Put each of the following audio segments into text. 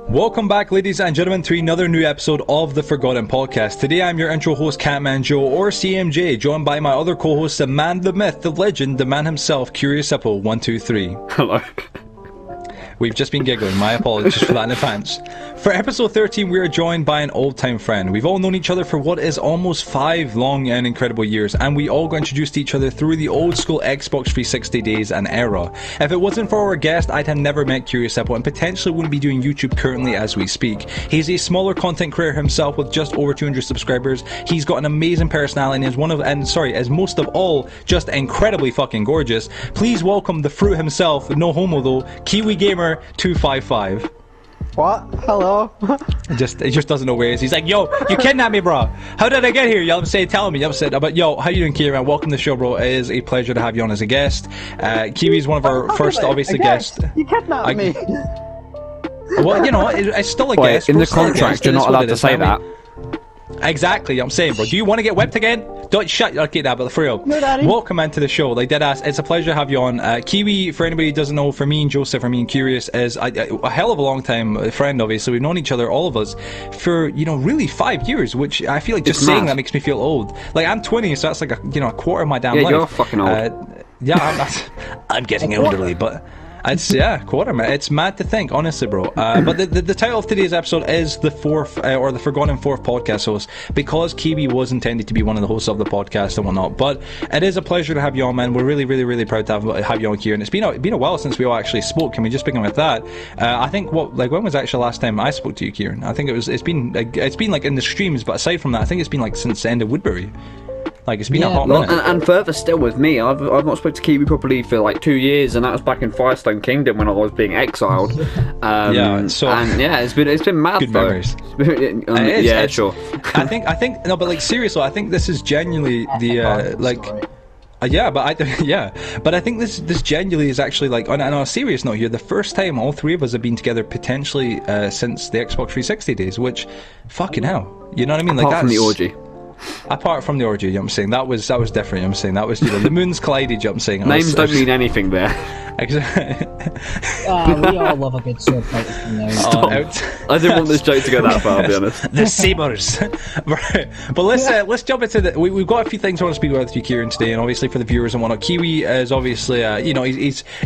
Welcome back, ladies and gentlemen, to another new episode of the Forgotten Podcast. Today I'm your intro host, Catman Joe, or CMJ, joined by my other co-host, the man, the myth, the legend, the man himself, Curious Hippo 123. Hello. We've just been giggling. My apologies for that in advance. For episode 13, we are joined by an old-time friend. We've all known each other for what is almost 5 long and incredible years, and we all got introduced to each other through the old-school Xbox 360 days and era. If it wasn't for our guest, I'd have never met Curious Hippo and potentially wouldn't be doing YouTube currently as we speak. He's a smaller content creator himself with just over 200 subscribers. He's got an amazing personality and is most of all just incredibly fucking gorgeous. Please welcome the fruit himself, no homo though, Kiwi Gamer 255. What? Hello? He just doesn't know where he is. He's like, yo, you kidnapped me, bro. How did I get here? I'm saying, tell me. I'm saying, but yo, how you doing, Kiwi, man? Welcome to the show, bro. It is a pleasure to have you on as a guest. Kiwi's one of our first, obviously, guests. You kidnapped me. Well, you know, it's still a guest. In the contract, you're not allowed to say that. Exactly, I'm saying, bro. Do you want to get whipped again? Don't shut. Okay, that, but for real. No, Daddy. Welcome into the show. Like dead ass, it's a pleasure to have you on. Kiwi, for anybody who doesn't know, for me and Joseph, for me and Curious, is a hell of a long time friend. Obviously, we've known each other, all of us, for really 5 years. Which I feel like just saying that makes me feel old. Like I'm 20, so that's like a quarter of my damn life. Yeah, you're fucking old. I'm getting elderly, but. It's quarter, man. It's mad to think, honestly, bro. But the title of today's episode is the fourth, or the Forgotten Fourth podcast host, because Kiwi was intended to be one of the hosts of the podcast and whatnot. But it is a pleasure to have you on, man. We're really, really, really proud to have you on here, and it's been a while since we all actually spoke. Can we just begin with that? I think when was actually the last time I spoke to you, Kieran? I think it's been like in the streams, but aside from that, I think it's been like since the end of Woodbury. Like it's been a hot minute. And further still with me, I've not spoken to Kiwi properly for like 2 years, and that was back in Firestone Kingdom when I was being exiled. It's been mad. Good memories. Sure. I think no, but like seriously, I think this is genuinely the but I think this genuinely is actually like on a serious note here, the first time all three of us have been together potentially since the Xbox 360 days, which fucking hell, you know what I mean? Like Apart from the orgy. Apart from the orgy, you know what I'm saying? That was different, you know what I'm saying? That was, the moons collided, you know what I'm saying? Names don't mean anything there. Exactly. We all love a good sword fight from now. I didn't want this joke to go that far, I'll be honest. The sabers. Right. But let's jump into the... We've got a few things I want to speak about with you, Kieran, today, and obviously for the viewers and whatnot. Kiwi is obviously,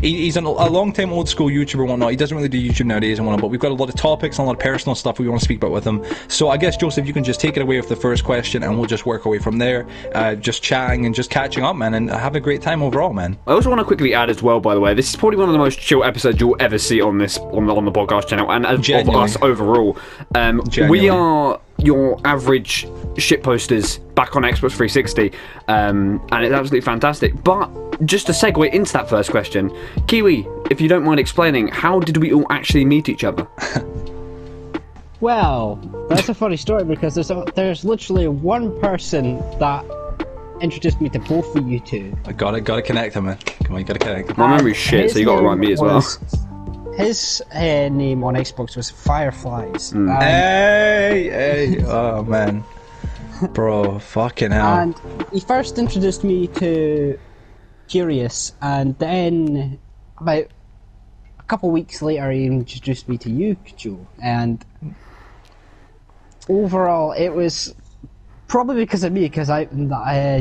he's a long-time old-school YouTuber and whatnot. He doesn't really do YouTube nowadays and whatnot, but we've got a lot of topics and a lot of personal stuff we want to speak about with him. So I guess, Joseph, you can just take it away with the first question, and we'll just work our way from there, just chatting and just catching up, man, and have a great time overall, man. I also want to quickly add as well, by the way, this is probably one of the most chill episodes you'll ever see on the podcast channel, and of us overall. We are your average shitposters back on Xbox 360, and it's absolutely fantastic. But just to segue into that first question, Kiwi, if you don't mind explaining, how did we all actually meet each other? Well, that's a funny story because there's literally one person that introduced me to both of you two. I gotta connect him, man. Come on, you gotta connect him. My memory's shit, so you gotta remind me as well. His name on Xbox was Fireflies. Hey! Oh man, bro, fucking hell. And he first introduced me to Curious, and then about a couple weeks later, he introduced me to you, Joe. And overall, it was probably because of me, because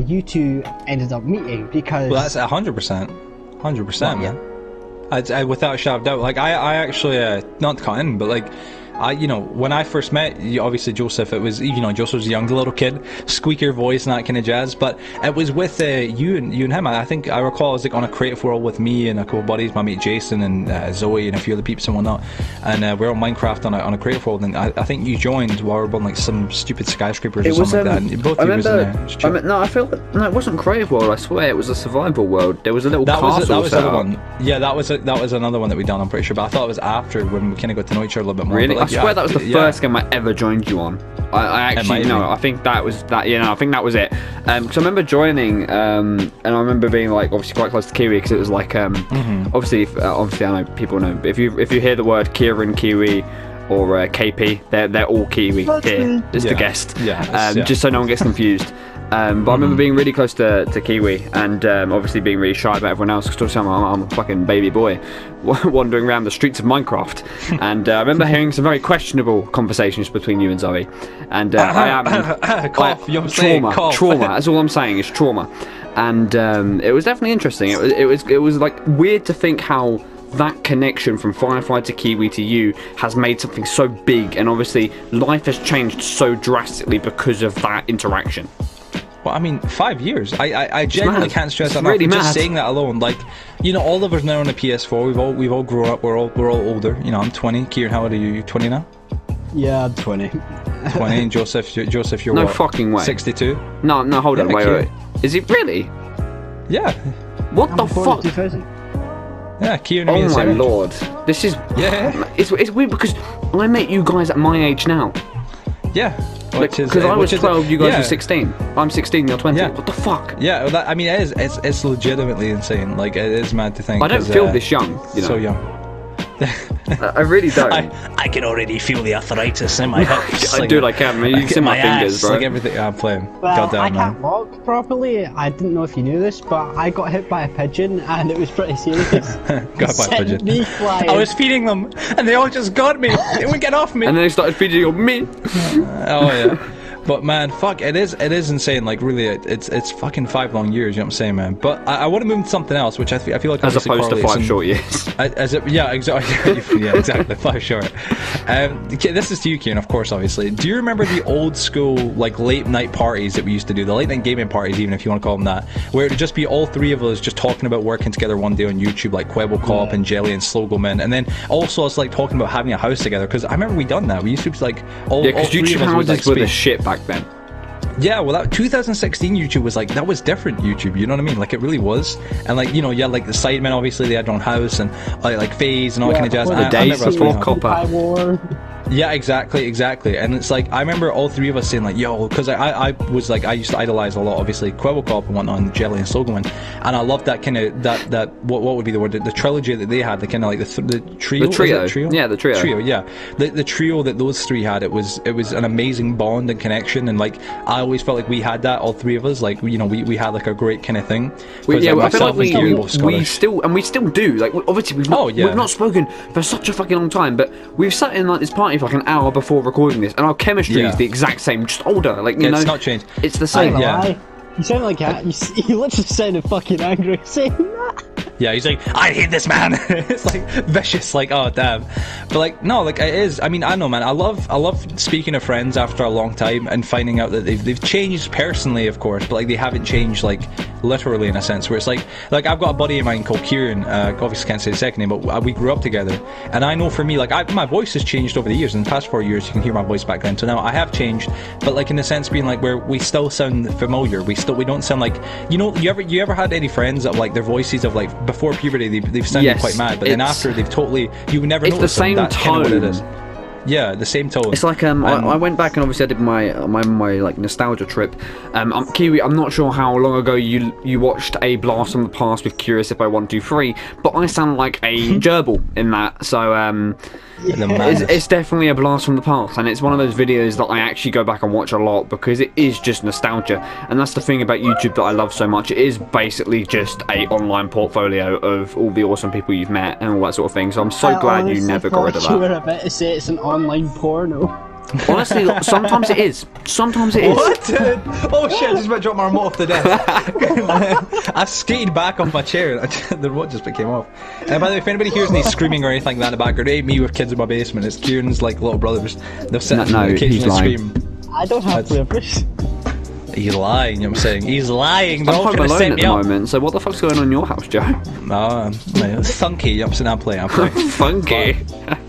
you two ended up meeting, because... Well, that's 100%, man. I without a shadow of doubt. Like, I actually, not to cut in, but like, when I first met you, obviously Joseph, it was, Joseph was a young little kid, squeaker voice and that kind of jazz, but it was with you and him. I think I recall I was like on a creative world with me and a couple of buddies, my mate Jason and Zoe and a few other peeps and whatnot, and we're on Minecraft on a creative world, and I think you joined while we were on like some stupid skyscrapers or something like that, and both of you was in there. No, I feel no, it wasn't creative world, I swear, it was a survival world. There was a little castle. That was the other one. Yeah, that was another one that we done, I'm pretty sure, but I thought it was after, when we kind of got to know each other a little bit more. Really? Like, I swear that was the first game I ever joined you on. I actually no, I think that was that. I think that was it. Because I remember joining, and I remember being like obviously quite close to Kiwi, because it was like obviously I know people know if you hear the word Kieran, Kiwi, or KP, they're all Kiwi here. Just a guest. Just so no one gets confused. But I remember being really close to Kiwi, and obviously being really shy about everyone else, because I'm a fucking baby boy wandering around the streets of Minecraft. And I remember hearing some very questionable conversations between you and Zoe. And trauma. That's all I'm saying is trauma. And it was definitely interesting. It was like weird to think how that connection from Firefly to Kiwi to you has made something so big, and obviously life has changed so drastically because of that interaction. Well, I mean, 5 years. I genuinely can't stress that enough. Really just saying that alone, like, you know, all of us now on a PS4. We've all grown up. We're all older. You know, I'm 20. Kieran, how old are you? You 20 now? Yeah, I'm 20. 20. And Joseph, you're no what? fucking way. 62. No, hold on, wait. Is it really? Yeah. What the fuck? 2000. Yeah, Kieran. Oh my lord, this is It's weird because I met you guys at my age now. Yeah. Because I was 12, you guys were 16. I'm 16, you're 20. Yeah. What the fuck? Yeah, well, I mean, it's legitimately insane. Like, it is mad to think. I don't feel this young. You know? So young. I really don't. I can already feel the arthritis in my hips. I can. You can see my fingers, bro. Like everything I'm playing. Well, Goddamn, I can't walk properly. I didn't know if you knew this, but I got hit by a pigeon, and it was pretty serious. Got by a pigeon. Me flying. I was feeding them, and they all just got me. They wouldn't get off me. And then they started feeding on me. Oh yeah. But man, fuck, it is insane. Like, really, it's fucking 5 long years. You know what I'm saying, man? But I want to move to something else, which I feel like as opposed to 5 short years. Yeah, exactly. Yeah, exactly. 5 short. This is to you, Kieran, of course, obviously. Do you remember the old school, like, late night parties that we used to do? The late night gaming parties, even if you want to call them that, where it would just be all 3 of us just talking about working together one day on YouTube, like Quebo Cop and Jelly and Slogoman, and then also us like talking about having a house together. Because I remember we done that. We used to be like all. Yeah, because YouTube houses were the shit back then. Yeah, well, that 2016 YouTube was like, that was different YouTube, you know what I mean? Like, it really was. And like, you know, yeah, like the Sidemen, obviously they had their own house, and like FaZe and all kind of jazz. The days before Copper. Yeah, exactly. And it's like, I remember all 3 of us saying like, yo, because I was like, I used to idolize a lot, obviously, Quebo Cop and whatnot, and Jelly and Slogoman, and I loved that kind of, that what would be the word, the trilogy that they had, the kind of like the trio? The trio? Yeah, the trio. Yeah. The trio that those 3 had, it was an amazing bond and connection, and like, I always felt like we had that, all 3 of us, like, you know, we had like a great kind of thing. I feel like we still do, like, obviously we've not spoken for such a fucking long time, but we've sat in like this party for like an hour before recording this, and our chemistry is the exact same, just older. Like, you know, it's not changed. It's the same. You sound like that. You literally sounded fucking angry saying that. Yeah, he's like, I hate this man. It's like vicious, like, oh damn. But like, no, like it is. I mean, I know, man. I love speaking to friends after a long time and finding out that they've changed personally, of course, but like they haven't changed like literally in a sense. Where it's like I've got a buddy of mine called Kieran. Obviously can't say the second name, but we grew up together. And I know for me, like my voice has changed over the years. In the past 4 years, you can hear my voice back then. So now I have changed, but like in the sense being like where we still sound familiar. We don't sound like, you know, you ever had any friends that like their voices of like before puberty they've sounded quite mad, but then after they've totally, you would never notice them. That's kind of what it is. Yeah, the same tone. It's like I went back and obviously I did my like nostalgia trip. Kiwi, I'm not sure how long ago you watched a Blast from the Past with Curious If I 123, but I sound like a gerbil in that. So it's definitely a blast from the past, and it's one of those videos that I actually go back and watch a lot because it is just nostalgia. And that's the thing about YouTube that I love so much. It is basically just a online portfolio of all the awesome people you've met and all that sort of thing. So I'm so glad you never got rid of that. You were about to say it's an online porno. Honestly, sometimes it is. Sometimes it is. What? Oh shit, I just about to drop my remote off the desk. I skated back off my chair and the remote just came off. By the way, if anybody hears any screaming or anything like that in the background, it ain't me with kids in my basement. It's Kieran's like little brothers. They'll sit and occasionally scream. I don't have privilege. He's lying, you know what I'm saying? He's lying. I'm home alone at the moment, so what the fuck's going on in your house, Joe? It's funky, you know what I'm saying? I'm playing. Funky?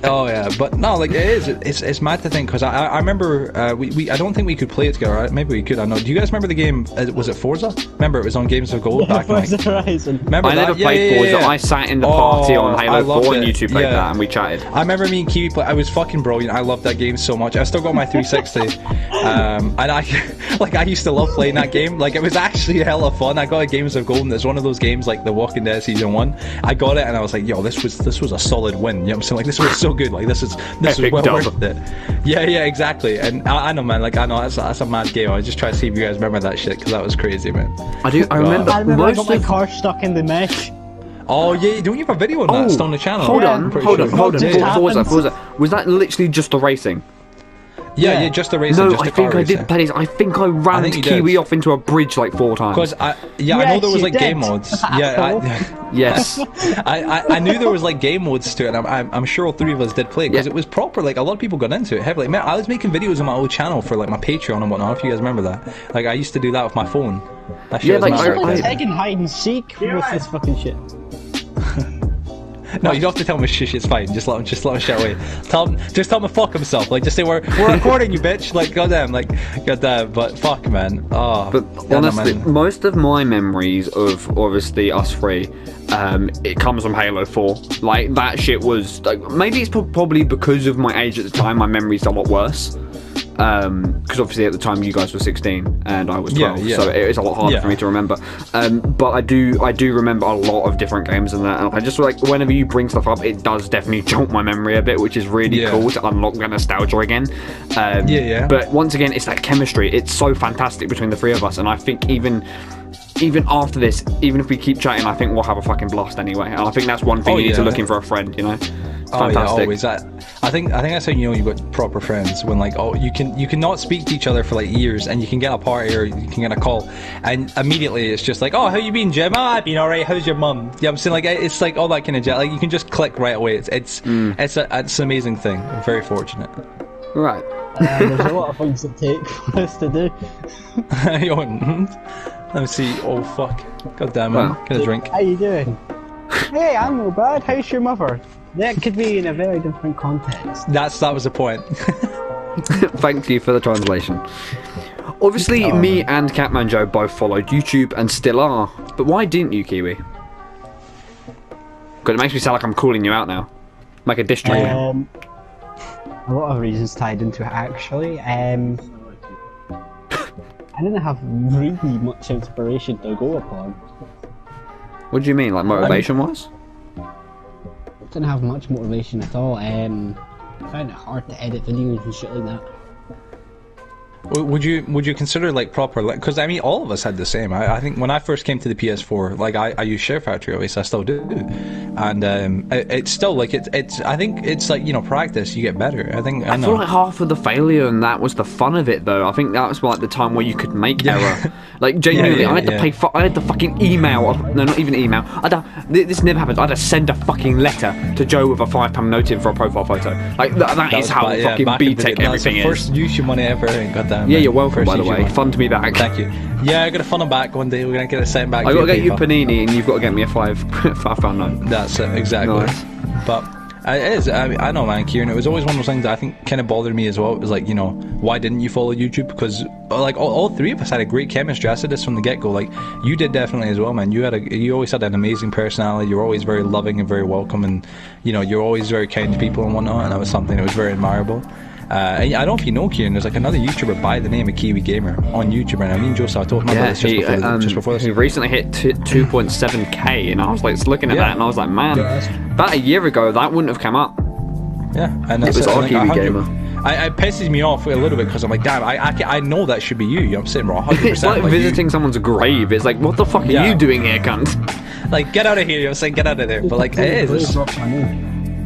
Oh yeah, but no, like it is. It's mad to think, because I remember, I don't think we could play it together, right? Maybe we could, I don't know. Do you guys remember the game, was it Forza? Remember, it was on Games of Gold back in like... Forza Horizon. Remember I never played Forza, I sat in the party on Halo 4 and you two played that and we chatted. I remember me and Kiwi play, I was fucking brilliant, I loved that game so much. I still got my 360, and I used to to love playing that game. Like, it was actually hella fun. I got a Games of Gold, and it's one of those games like The Walking Dead Season 1. I got it, and I was like, yo, this was a solid win. You know what I'm saying? Like, this was so good. Like, this is well worth it. Yeah, exactly. And I know, man. Like, I know that's a mad game. I just try to see if you guys remember that shit, because that was crazy, man. I remember I got my car stuck in the mesh. Oh yeah, don't you have a video on that? It's on the channel. Hold on. Pause. Was that literally just the racing? Yeah, just the racing. No, just I the think car I did, Petties. I think I rammed Kiwi off into a bridge like 4 times. Because I know there was like game modes. Yes. I knew there was like game modes to it, and I'm sure all 3 of us did play it, because it was proper. Like, a lot of people got into it heavily. Man, I was making videos on my old channel for like my Patreon and whatnot. If you guys remember that, like, I used to do that with my phone. That shit was mad. I can hide and seek with this fucking shit. No, you don't have to tell him shh, it's fine. Just let him shout away. Just tell him to fuck himself. Like, just say we're recording, you bitch. Like, goddamn. But fuck, man. Oh. But honestly, most of my memories of obviously us 3, it comes from Halo 4. Like, that shit was like, maybe it's probably because of my age at the time. My memory's a lot worse. Because obviously at the time you guys were 16 and I was 12, so it's a lot harder for me to remember. But I do remember a lot of different games and that, and I just like, whenever you bring stuff up, it does definitely jolt my memory a bit, which is really cool to unlock that nostalgia again. But once again, it's that chemistry. It's so fantastic between the 3 of us, and I think even after this, even if we keep chatting, I think we'll have a fucking blast anyway. And I think that's one thing you need to look in for a friend, you know. Fantastic. Always. I think that's how you know you've got proper friends, when like, you can not speak to each other for like years, and you can get a party or you can get a call, and immediately it's just like, oh, how you been, Jim? Oh, I've been alright. How's your mum? Yeah, I'm saying, like, it's like all that kind of like, you can just click right away. It's an amazing thing. I'm very fortunate. Right. There's a lot of things that take for us to do. Let me see. Oh fuck. God damn it. Can I drink? How you doing? Hey, I'm not bad. How's your mother? That could be in a very different context. That was the point. Thank you for the translation. Obviously, me and Catman Joe both followed YouTube and still are, but why didn't you, Kiwi? Because it makes me sound like I'm calling you out now. Make a diss track. A lot of reasons tied into it, actually. I didn't have really much inspiration to go upon. What do you mean, like motivation-wise? Didn't have much motivation at all. I found it hard to edit videos and shit like that. Would you consider like proper, like, because I mean all of us had the same. I think when I first came to the PS4, like I used Share Factory, obviously I still do, and it's still like it's I think it's like, you know, practice, you get better. I feel like half of the failure and that was the fun of it, though. I think that was like the time where you could make error. Like genuinely, I had to pay. I had to fucking email. No, not even email. This never happened. I had to send a fucking letter to Joe with a £5 note in for a profile photo. Like that is how fucking B-Tech everything is. First YouTube money ever. Goddamn. Yeah, you're welcome, by the way. Fund me back. Thank you. Yeah, I'm gonna fund them back one day. We're gonna get it sent back. I gotta get you Panini, and you've got to get me a £5 note. That's it, exactly. Nice. But it is. I know, man, Kieran. It was always one of those things that I think kind of bothered me as well. It was like, you know, why didn't you follow YouTube? Because like all 3 of us had a great chemistry. I said this from the get-go. Like, you did definitely as well, man. You always had an amazing personality. You were always very loving and very welcome, and you know, you're always very kind to people and whatnot. And that was something that was very admirable. And I don't know if you know, Kieran, there's like another YouTuber by the name of Kiwi Gamer on YouTube, and I mean, Joseph, I told him about this just before this. He recently hit 2.7k, and I was like looking at that, and I was like, man, about a year ago, that wouldn't have come up. Yeah, and it was our Kiwi Gamer. It pisses me off a little bit because I'm like, damn, I know that should be you. You know what I'm saying, bro? 100%. It's like visiting someone's grave. It's like, what the fuck are you doing here, cunt? Like, get out of here. You know what I'm saying? Get out of there. But like, it is.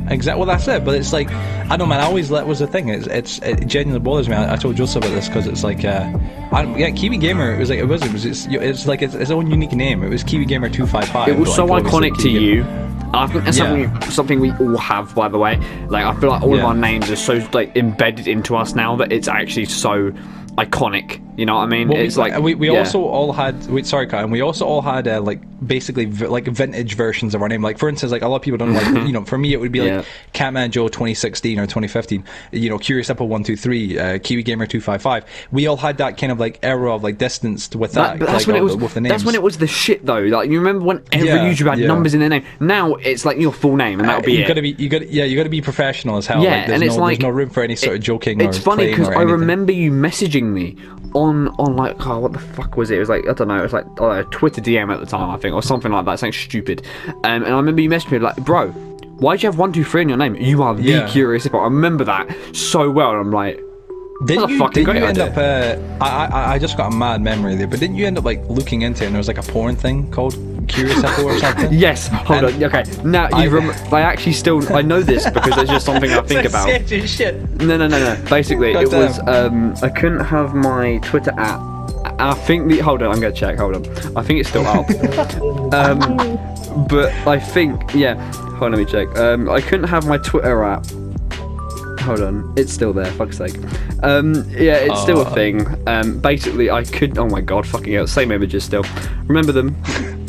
Exactly. Well, that's it. But it's like, I don't know, man. I always that was the thing. It genuinely bothers me. I told Joseph about this because it's like, Kiwi Gamer. It's like its own unique name. It was Kiwi Gamer 255. It was so iconic to you. I think that's something we all have, by the way. Like, I feel like all of our names are so like embedded into us now that it's actually so iconic. You know what I mean? Well, it's like we also all had. Sorry, Kyle. And we also all had like basically like vintage versions of our name. Like, for instance, like a lot of people don't know, like, you know, for me it would be like Catman Joe 2016 or 2015. You know, Curious Apple 123, Kiwi Gamer 255. We all had that kind of like era of like distance with that. But that's like, when it was. With the names. That's when it was the shit though. Like, you remember when every YouTuber had numbers in their name. Now it's like your full name, and that'll be it. You got to be professional as hell. Yeah, like, and it's there's no room for any sort of joking. It's funny because I remember you messaging messaging me on like, oh, what the fuck was it? It was like, I don't know, it was like a Twitter DM at the time, I think, or something like that, something stupid. And I remember you messaged me like, bro, why'd you have 123 in your name? You are the Curious Hippo. I remember that so well, and I'm like, didn't you end up? I just got a mad memory there, but didn't you end up like looking into it and there was like a porn thing called Curious Hippo or something? Yes. Hold on. Okay. Now I actually still I know this because it's just something I think about. Shit. No. Basically, it was I couldn't have my Twitter app. I think hold on, I'm gonna check. Hold on. I think it's still up. But I think Hold on, let me check. I couldn't have my Twitter app. Hold on, it's still there, fuck's sake. It's still a thing. Basically, I could. Oh my god, fucking hell, same images still. Remember them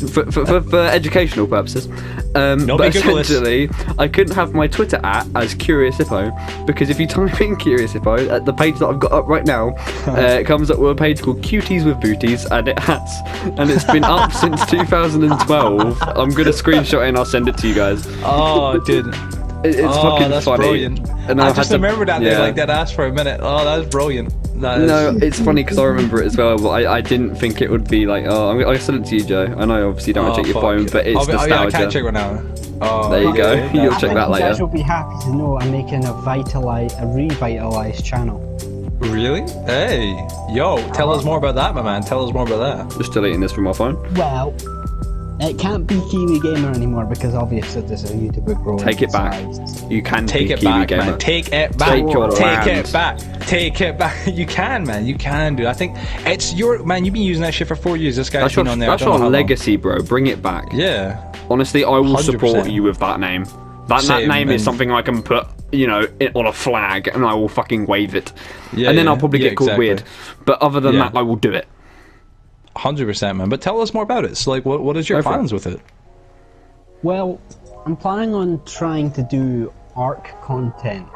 for educational purposes. But essentially, I couldn't have my Twitter as Curious Hippo because if you type in Curious Hippo at the page that I've got up right now, it comes up with a page called Cuties with Booties, and it's been up since 2012. I'm gonna screenshot it and I'll send it to you guys. Oh, dude. It's fucking that's funny. Brilliant. And I just remember that they like that ass for a minute. Oh, that's brilliant. No, it's funny because I remember it as well, but I didn't think it would be like, I sent it to you, Joe. I know obviously you don't want to check your phone, but it's nostalgia. I can't check right now. Oh, there you go. You'll check that later. You guys will be happy to know I'm making a revitalized channel. Really? Hey, yo, tell us more about that, my man. Tell us more about that. Just deleting this from my phone. Well, it can't be Kiwi Gamer anymore because obviously this is a YouTuber growing. Take it back. You can take it Kiwi back, Gamer. man. Take it back. Take it back. You can, man. You can, dude. I think it's your man. You've been using that shit for 4 years. This guy's been on there. That's your legacy, bro. Bring it back. Yeah. Honestly, I will 100%. support you with that name. That name is something I can put, on a flag, and I will fucking wave it. Yeah. And then I'll probably get called weird. But other than that, I will do it. 100%, man. But tell us more about it. So, like, what is your plans with it? Well, I'm planning on trying to do ARC content.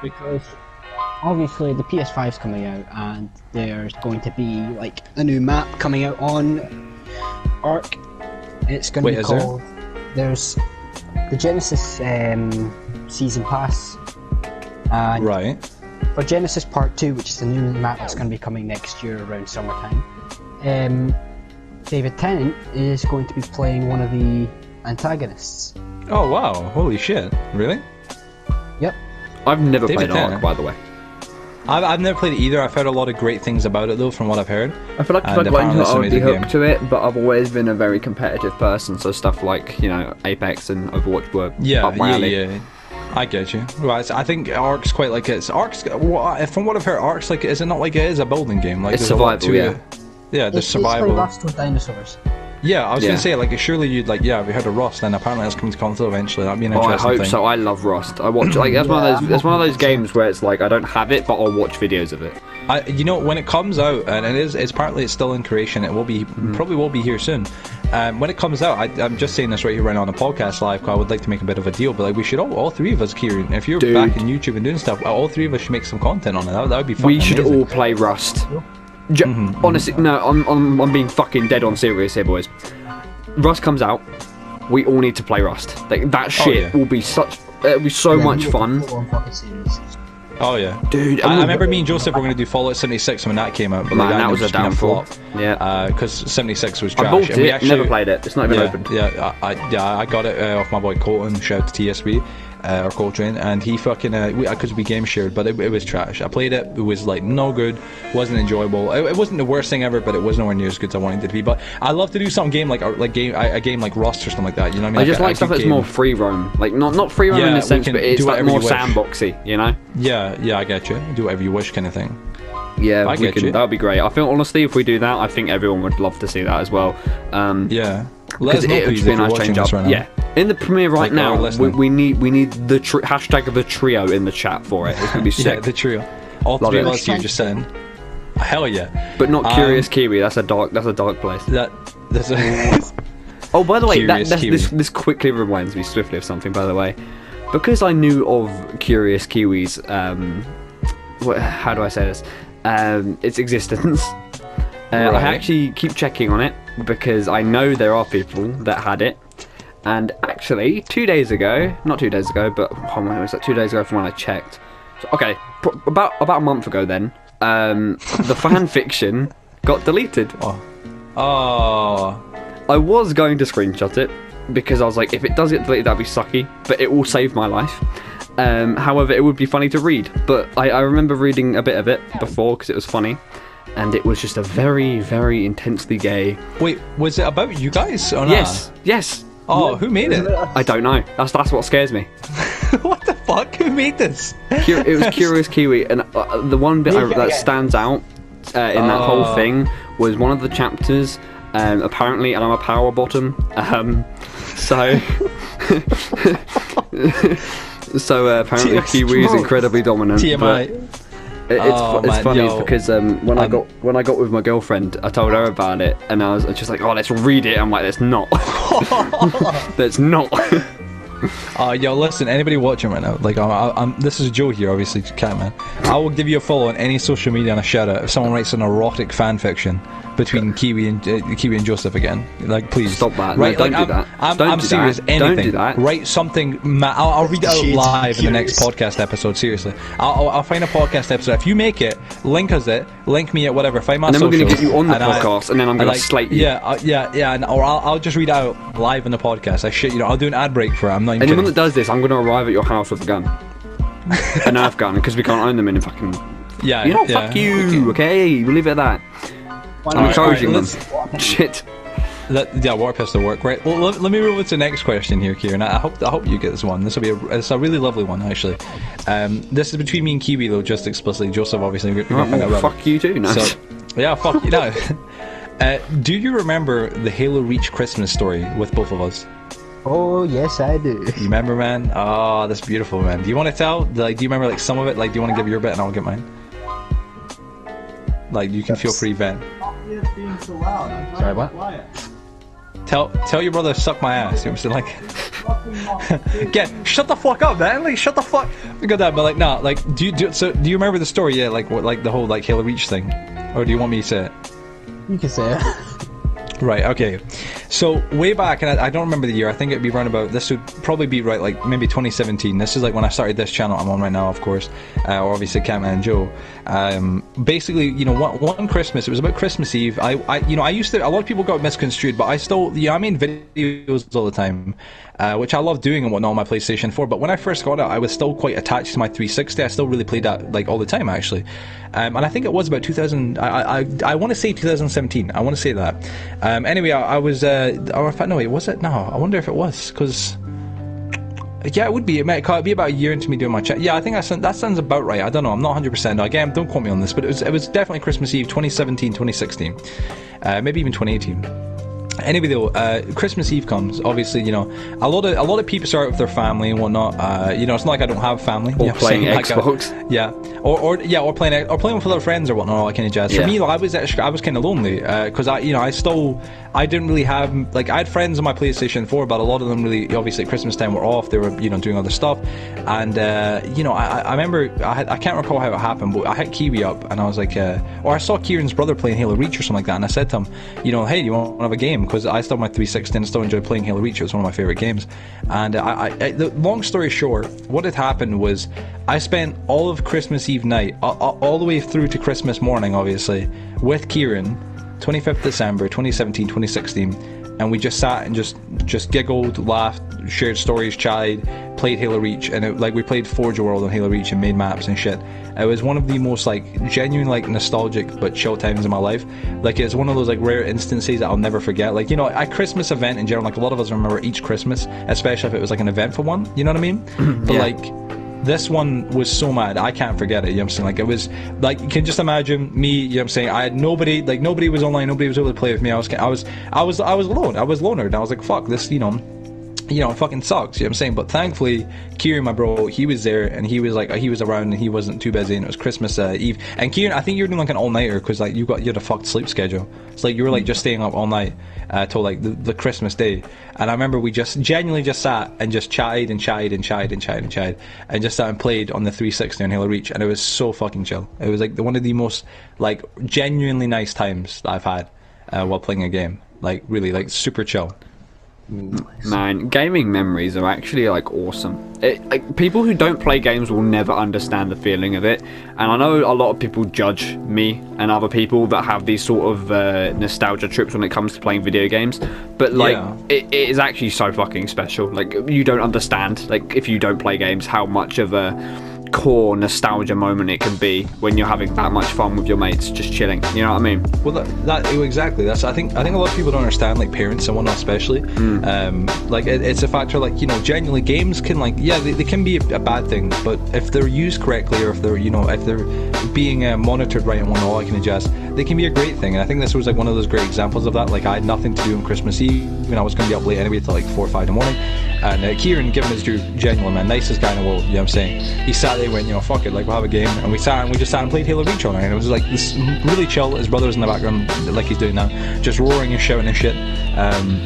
Because obviously the PS5's coming out, and there's going to be like a new map coming out on ARC. It's going to be called. There's the Genesis season pass. Right. For Genesis Part 2, which is the new map that's going to be coming next year around summertime, David Tennant is going to be playing one of the antagonists. Oh wow, holy shit, really? Yep. I've never played ARC, by the way. I've never played it either. I've heard a lot of great things about it though, from what I've heard. I feel like if I got into it, I would be hooked to it, but I've always been a very competitive person, so stuff like, Apex and Overwatch were up my alley. Yeah. I get you. Right, I think ARC's quite like it's ARC's. From what I've heard, ARC's like, is it not like it is a building game? Like it's survival, yeah, there's survival. It's like Rust with dinosaurs. Yeah, I was gonna say like surely you'd like we heard of Rust, and apparently that's coming to console eventually. That'd be an interesting I hope thing. so. I love Rust. I watch like that's one of those games where it's like I don't have it, but I'll watch videos of it. When it comes out, and it's still in creation. It will be probably will be here soon. When it comes out, I'm just saying this right here, right on the podcast live. Cause I would like to make a bit of a deal, but like we should all three of us, Kieran, if you're back in YouTube and doing stuff, all three of us should make some content on it. That would be fun. We should all play Rust. Honestly, no, I'm being fucking dead on serious here, boys. Rust comes out, we all need to play Rust. Like that shit will be it'll be so much fun. Oh yeah, dude! I remember me and Joseph were going to do Fallout 76 when that came out, but that was a downfall. Yeah, because 76 was trash. I bought it, never played it. It's not even opened. Yeah, I got it off my boy Colton. Shout out to TSB. Or Coltrane, and he fucking because we game shared, but it was trash. I played it was like no good, wasn't enjoyable. It wasn't the worst thing ever, but it was nowhere near as good as I wanted it to be. But I love to do some game a game like Rust or something like that. You know what I mean? I just like stuff that's more free roam, like not free roam in the sense, but it's like more sandboxy. You know? Yeah, I get you. Do whatever you wish, kind of thing. Yeah, that would be great. I feel honestly, if we do that, I think everyone would love to see that as well. Yeah, let us know, it would be a nice change up. Yeah. In the premiere right now, we need the hashtag of the trio in the chat for it. It's gonna be sick. Yeah, the trio. All three of us here just saying, hell yeah. But not Curious Kiwi. That's a dark place. Oh, by the way, this quickly reminds me swiftly of something. By the way, because I knew of Curious Kiwi's how do I say this? Its existence. I actually keep checking on it because I know there are people that had it. And actually, 2 days ago, not 2 days ago, but it was like 2 days ago from when I checked. Okay, about a month ago then, the fan fiction got deleted. Oh. I was going to screenshot it because I was like, if it does get deleted, that'd be sucky, but it will save my life. However, it would be funny to read. But I remember reading a bit of it before because it was funny, and it was just a very, very intensely gay. Wait, was it about you guys or not? Yes. Oh, who made it? I don't know. That's what scares me. What the fuck? Who made this? It was Curious Kiwi, and the one bit that stands out in that whole thing was one of the chapters. Apparently, and I'm a power bottom. So apparently Kiwi is incredibly dominant. TMI. It's funny because when I got with my girlfriend, I told her about it, and I was just like, "Oh, let's read it." I'm like, "Let's not, let's not." Yo, listen, anybody watching right now, like, this is Joe here, obviously, Catman. I will give you a follow on any social media and a shout out if someone writes an erotic fan fiction between Kiwi and Joseph again. Like, please stop that. Right, no, don't do that. I'm serious. That. Anything. Don't do that. Write something. I'll read it out live in the next podcast episode. Seriously, I'll find a podcast episode. If you make it, link us it. Link me at whatever. Find my socials. And then we're going to get you on the podcast, and then I'm going to slate you. Yeah. Or I'll just read it out live in the podcast. I shit, I'll do an ad break for it. I'm not even Anyone kidding. that does this, I'm going to arrive at your house with a gun, a Nerf gun, because we can't own them in fucking. Fuck you. Okay, we'll leave it at that. I'm encouraging them. Shit. Water pistol work, right? Well, let me move on to the next question here, Kieran. I hope you get this one. This will be it's a really lovely one, actually. This is between me and Kiwi, though, just explicitly. Joseph, obviously. Fuck you too, nice. So, yeah, fuck you now. Do you remember the Halo Reach Christmas story with both of us? Oh, yes, I do. You remember, man? Oh, that's beautiful, man. Do you want to tell? Like, do you remember, like, some of it? Like, do you want to give your bit and I'll get mine? Like, you can feel free, vent. Being so loud. I'm Sorry, what? Quiet. Tell your brother to suck my ass. You know what I'm saying? Like, shut the fuck up, man. Like, shut the fuck. We got that, but like, nah. Like, do you remember the story? Yeah, like what, like the whole like Halo Reach thing, or do you want me to say it? You can say it. Right, okay. So, way back, and I don't remember the year, I think it'd be around about, this would probably be right, like, maybe 2017. This is like when I started this channel I'm on right now, of course, or obviously Catman and Joe. Basically, one Christmas, it was about Christmas Eve, I used to, a lot of people got misconstrued, but I still, I made videos all the time, which I love doing and whatnot on my PlayStation 4, but when I first got it, I was still quite attached to my 360, I still really played that, like, all the time, actually. And I think it was about 2000, I want to say 2017, I want to say that. Anyway, I was, or in fact, no, wait, was it? No, I wonder if it was, because, yeah, it would be, it could be about a year into me doing my chat. Yeah, I think that sounds about right, I don't know, I'm not 100%, again, don't quote me on this, but it was definitely Christmas Eve, 2017, 2016, maybe even 2018. Anyway, though, Christmas Eve comes. Obviously, a lot of people are out with their family and whatnot. It's not like I don't have family. Or playing Xbox. Or playing with other friends or whatnot, all that kind of jazz. For me, I was kind of lonely because I didn't really have, like, I had friends on my PlayStation 4, but a lot of them really, obviously, at Christmas time were off. They were, doing other stuff, and I remember I can't recall how it happened, but I had Kiwi up, and I was like, or I saw Kieran's brother playing Halo Reach or something like that, and I said to him, hey, do you want to have a game? Because I still have my 360 and still enjoy playing Halo Reach. It was one of my favourite games. And the long story short, what had happened was I spent all of Christmas Eve night, all the way through to Christmas morning, obviously, with Kieran, 25th December 2017, 2016, and we just sat and just giggled, laughed, shared stories, chatted, played Halo Reach, and we played Forge World on Halo Reach and made maps and shit. It was one of the most genuine nostalgic but chill times in my life. It's one of those rare instances that I'll never forget. A Christmas event in general, a lot of us remember each Christmas, especially if it was an eventful one, you know what I mean? But this one was so mad, I can't forget it, you know what I'm saying? It was, you can just imagine me, you know what I'm saying? I had nobody, nobody was online, nobody was able to play with me, I was alone, I was loner, and I was like, fuck, this, it fucking sucks, you know what I'm saying? But thankfully, Kieran, my bro, he was there, and he was around, and he wasn't too busy, and it was Christmas Eve. And Kieran, I think you were doing an all-nighter, because you had a fucked sleep schedule. It's you were just staying up all night till the Christmas day. And I remember we just genuinely just sat and just chatted and chatted and chatted and chatted and chatted, and just sat and played on the 360 on Halo Reach, and it was so fucking chill. It was one of the most genuinely nice times that I've had while playing a game. Really super chill. Man, gaming memories are actually like awesome. People who don't play games will never understand the feeling of it, and I know a lot of people judge me and other people that have these sort of nostalgia trips when it comes to playing video games, but like it is actually so fucking special. Like, you don't understand, like, if you don't play games, how much of a core nostalgia moment it can be when you're having that much fun with your mates just chilling, you know what I mean? Well, exactly, that's I think a lot of people don't understand, like parents and whatnot especially. Like it's a factor, like, you know, genuinely games can, like, they can be a bad thing, but if they're used correctly, or if they're, you know, if they're being monitored right and whatnot, I can adjust, they can be a great thing. And I think this was like one of those great examples of that. Like, I had nothing to do on Christmas Eve, and I was going to be up late anyway till like 4 or 5 in the morning, and Kieran, given his due, genuine man, nicest guy in the world, you know what I'm saying, he sat there and went, you know, fuck it, like, we'll have a game, and we just sat and played Halo Reach all night, and it was like this really chill. His brother was in the background like he's doing now, just roaring and shouting and shit,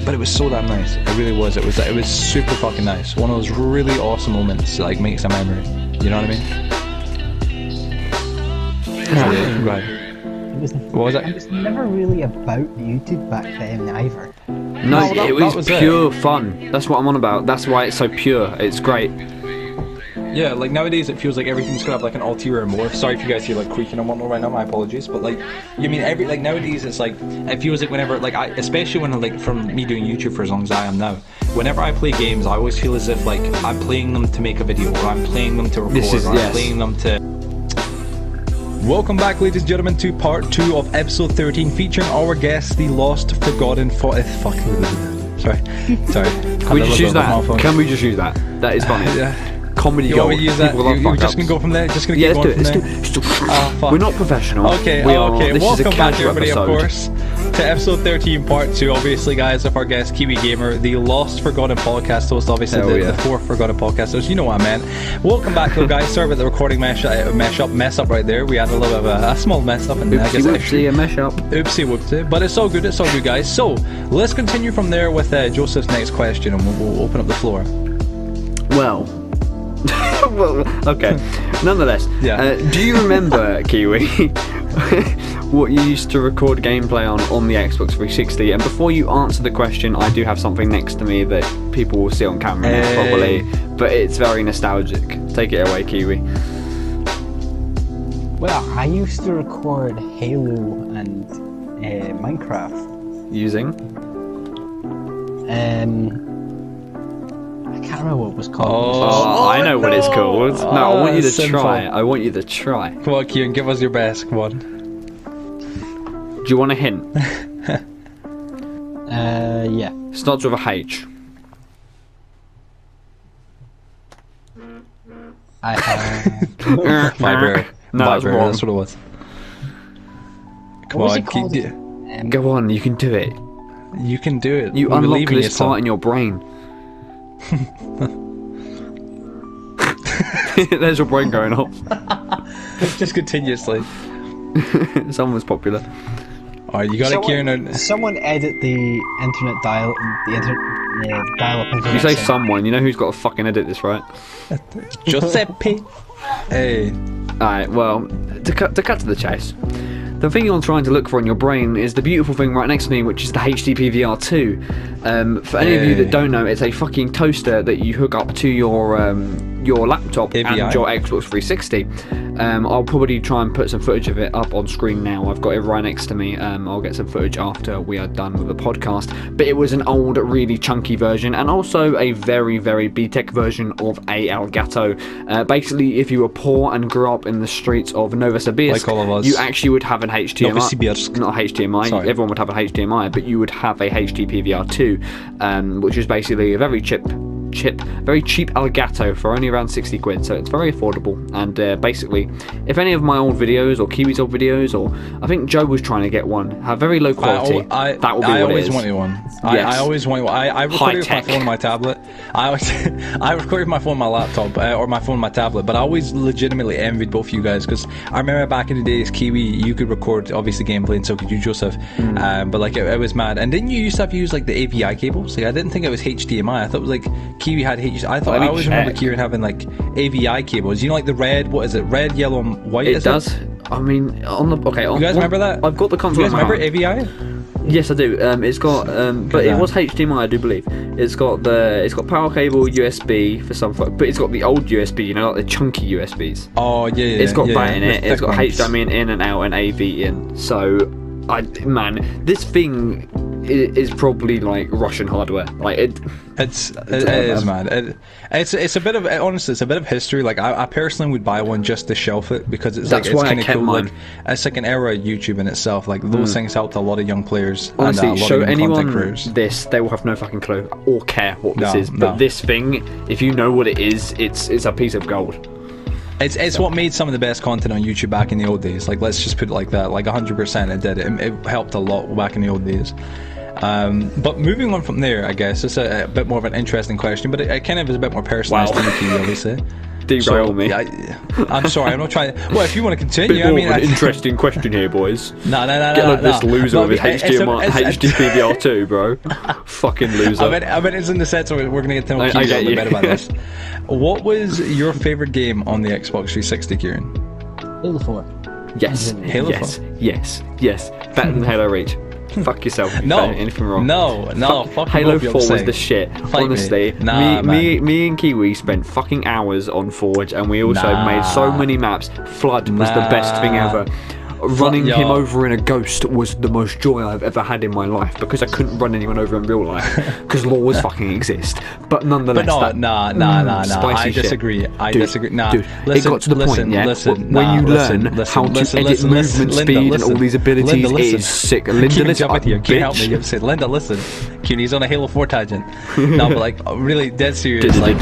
but it was so damn nice. It really was. It was super fucking nice. One of those really awesome moments that, like, makes a memory, you know what I mean? Right. What was it? It was never really about YouTube back then either. No, it was pure fun. That's what I'm on about. That's why it's so pure. It's great. Yeah, like nowadays it feels like everything's gonna have like an ulterior motive. Sorry if you guys hear like creaking and whatnot right now, my apologies. But like, you mean like nowadays it's like, it feels like whenever, like, especially when, like, from me doing YouTube for as long as I am now, whenever I play games, I always feel as if like I'm playing them to make a video, or I'm playing them to record, I'm playing them to... Welcome back, ladies and gentlemen, to part 2 of episode 13, featuring our guest, the lost, forgotten, sorry. Can we just use that? Can we just use that? That is funny. Comedy gold. Use that? You're just gonna go from there? Just gonna keep going from there? Let's do it. We're not professional. Okay, welcome back, everybody, of course, to episode 13, part 2, obviously, guys, of our guest, Kiwi Gamer, the lost, forgotten podcast host, obviously, the fourth forgotten podcast host. You know what I meant. Welcome back, though, guys. Sorry about the recording mess up right there. We had a little bit of a small mess up, and I guess a mess up. Oopsie whoopsie. But it's all good, guys. So, let's continue from there with Joseph's next question, and we'll open up the floor. Well, okay. Nonetheless, do you remember, Kiwi, what you used to record gameplay on the Xbox 360? And before you answer the question, I do have something next to me that people will see on camera now, probably, but it's very nostalgic. Take it away, Kiwi. Well, I used to record Halo and Minecraft. Using? I can't remember what it was called. I know what it's called. No, I want you to try. I want you to try. Come on, Kieran, give us your best. Come on. Do you want a hint? Yeah. Starts with a H. I have... Vibrator. No, that's wrong. That's what it was. Come what was on, it called? Go on, you can do it. You can do it. You unlock this part in your brain. There's your brain going off. Just continuously. Someone's popular. Alright, you got it, Kieran. Someone edit the internet dial-up internet. You say someone, you know who's got to fucking edit this, right? Giuseppe. Hey. Alright, well, to cut to the chase. The thing you're trying to look for in your brain is the beautiful thing right next to me, which is the HDP VR2. For any of you that don't know, it's a fucking toaster that you hook up to your laptop and your Xbox 360. I'll probably try and put some footage of it up on screen now. I've got it right next to me. I'll get some footage after we are done with the podcast. But it was an old, really chunky version, and also a very, very B-Tech version of a Elgato. Basically, if you were poor and grew up in the streets of Novosibirsk, like all of us, you actually would have an HDMI. Not HDMI. Sorry. Everyone would have a HDMI, but you would have a HDP VR2, which is basically a very cheap Elgato for only around 60 quid, so it's very affordable. And basically, if any of my old videos or Kiwi's old videos, or I think Joe was trying to get one, have very low quality, that will be what it is. I always wanted one. Yes. I always wanted one. I recorded with my phone and my tablet. I recorded with my phone and my laptop, or my phone and my tablet, but I always legitimately envied both of you guys, because I remember back in the days, Kiwi, you could record obviously gameplay, and so could you, Joseph. But like it was mad. And didn't you used to have to use like the AVI cables? Like, I didn't think it was HDMI. I thought it was like Kiwi had I always remember Kieran having like AVI cables. You know, like the red. What is it? Red, yellow, and white. It does. I mean, on the you guys remember that? I've got the console. You guys remember AVI? Yes, I do. It's got, but it was HDMI, I do believe. It's got power cable, USB for some, but it's got the old USB, you know, like the chunky USBs. Oh yeah. It's got that in the it. It's got ones. HDMI in and out and AV in. So, this thing is probably like Russian hardware. Like it is, man. It's a bit of, honestly, it's a bit of history. Like I personally would buy one just to shelf it because it's That's like it's why I kind of kept cool. mine. Like it's like an era of YouTube in itself. Like those things helped a lot of young players. Honestly, and, a lot show of young content anyone creators. this, they will have no fucking clue or care what this is. But No. this thing, if you know what it is, it's a piece of gold. It's what made some of the best content on YouTube back in the old days. Like let's just put it like that. Like 100% it did. It helped a lot back in the old days. But moving on from there, I guess it's a bit more of an interesting question, but it kind of is a bit more personalised to you, obviously. Derail me. I'm sorry, I'm not trying. Well, if you want to continue, I mean, an interesting question here, boys. No. Get like this loser with his HDPVR2, bro. Fucking loser. I mean, it's in the sense we're going to get to know I Keith a get little you. bit about this. What was your favourite game on the Xbox 360, Kieran? Halo 4. Yes. Halo Yes. Better than Halo Reach. Fuck yourself. If No, anything wrong. No. Halo 4 was the shit. Fight Honestly, me. me and Kiwi spent fucking hours on Forge, and we also made so many maps. Flood was the best thing ever. Running him over in a ghost was the most joy I've ever had in my life because I couldn't run anyone over in real life because laws fucking exist. But nonetheless, Nah. spicy I disagree. shit. I disagree. Nah, Dude, it got to the point, yeah. Listen, when you learn how to edit movement speed and all these abilities, it is sick. Linda, listen, jump with you. Can you help me? You said, Linda, listen. He's on a Halo 4 tangent. No, but like really dead serious. Like,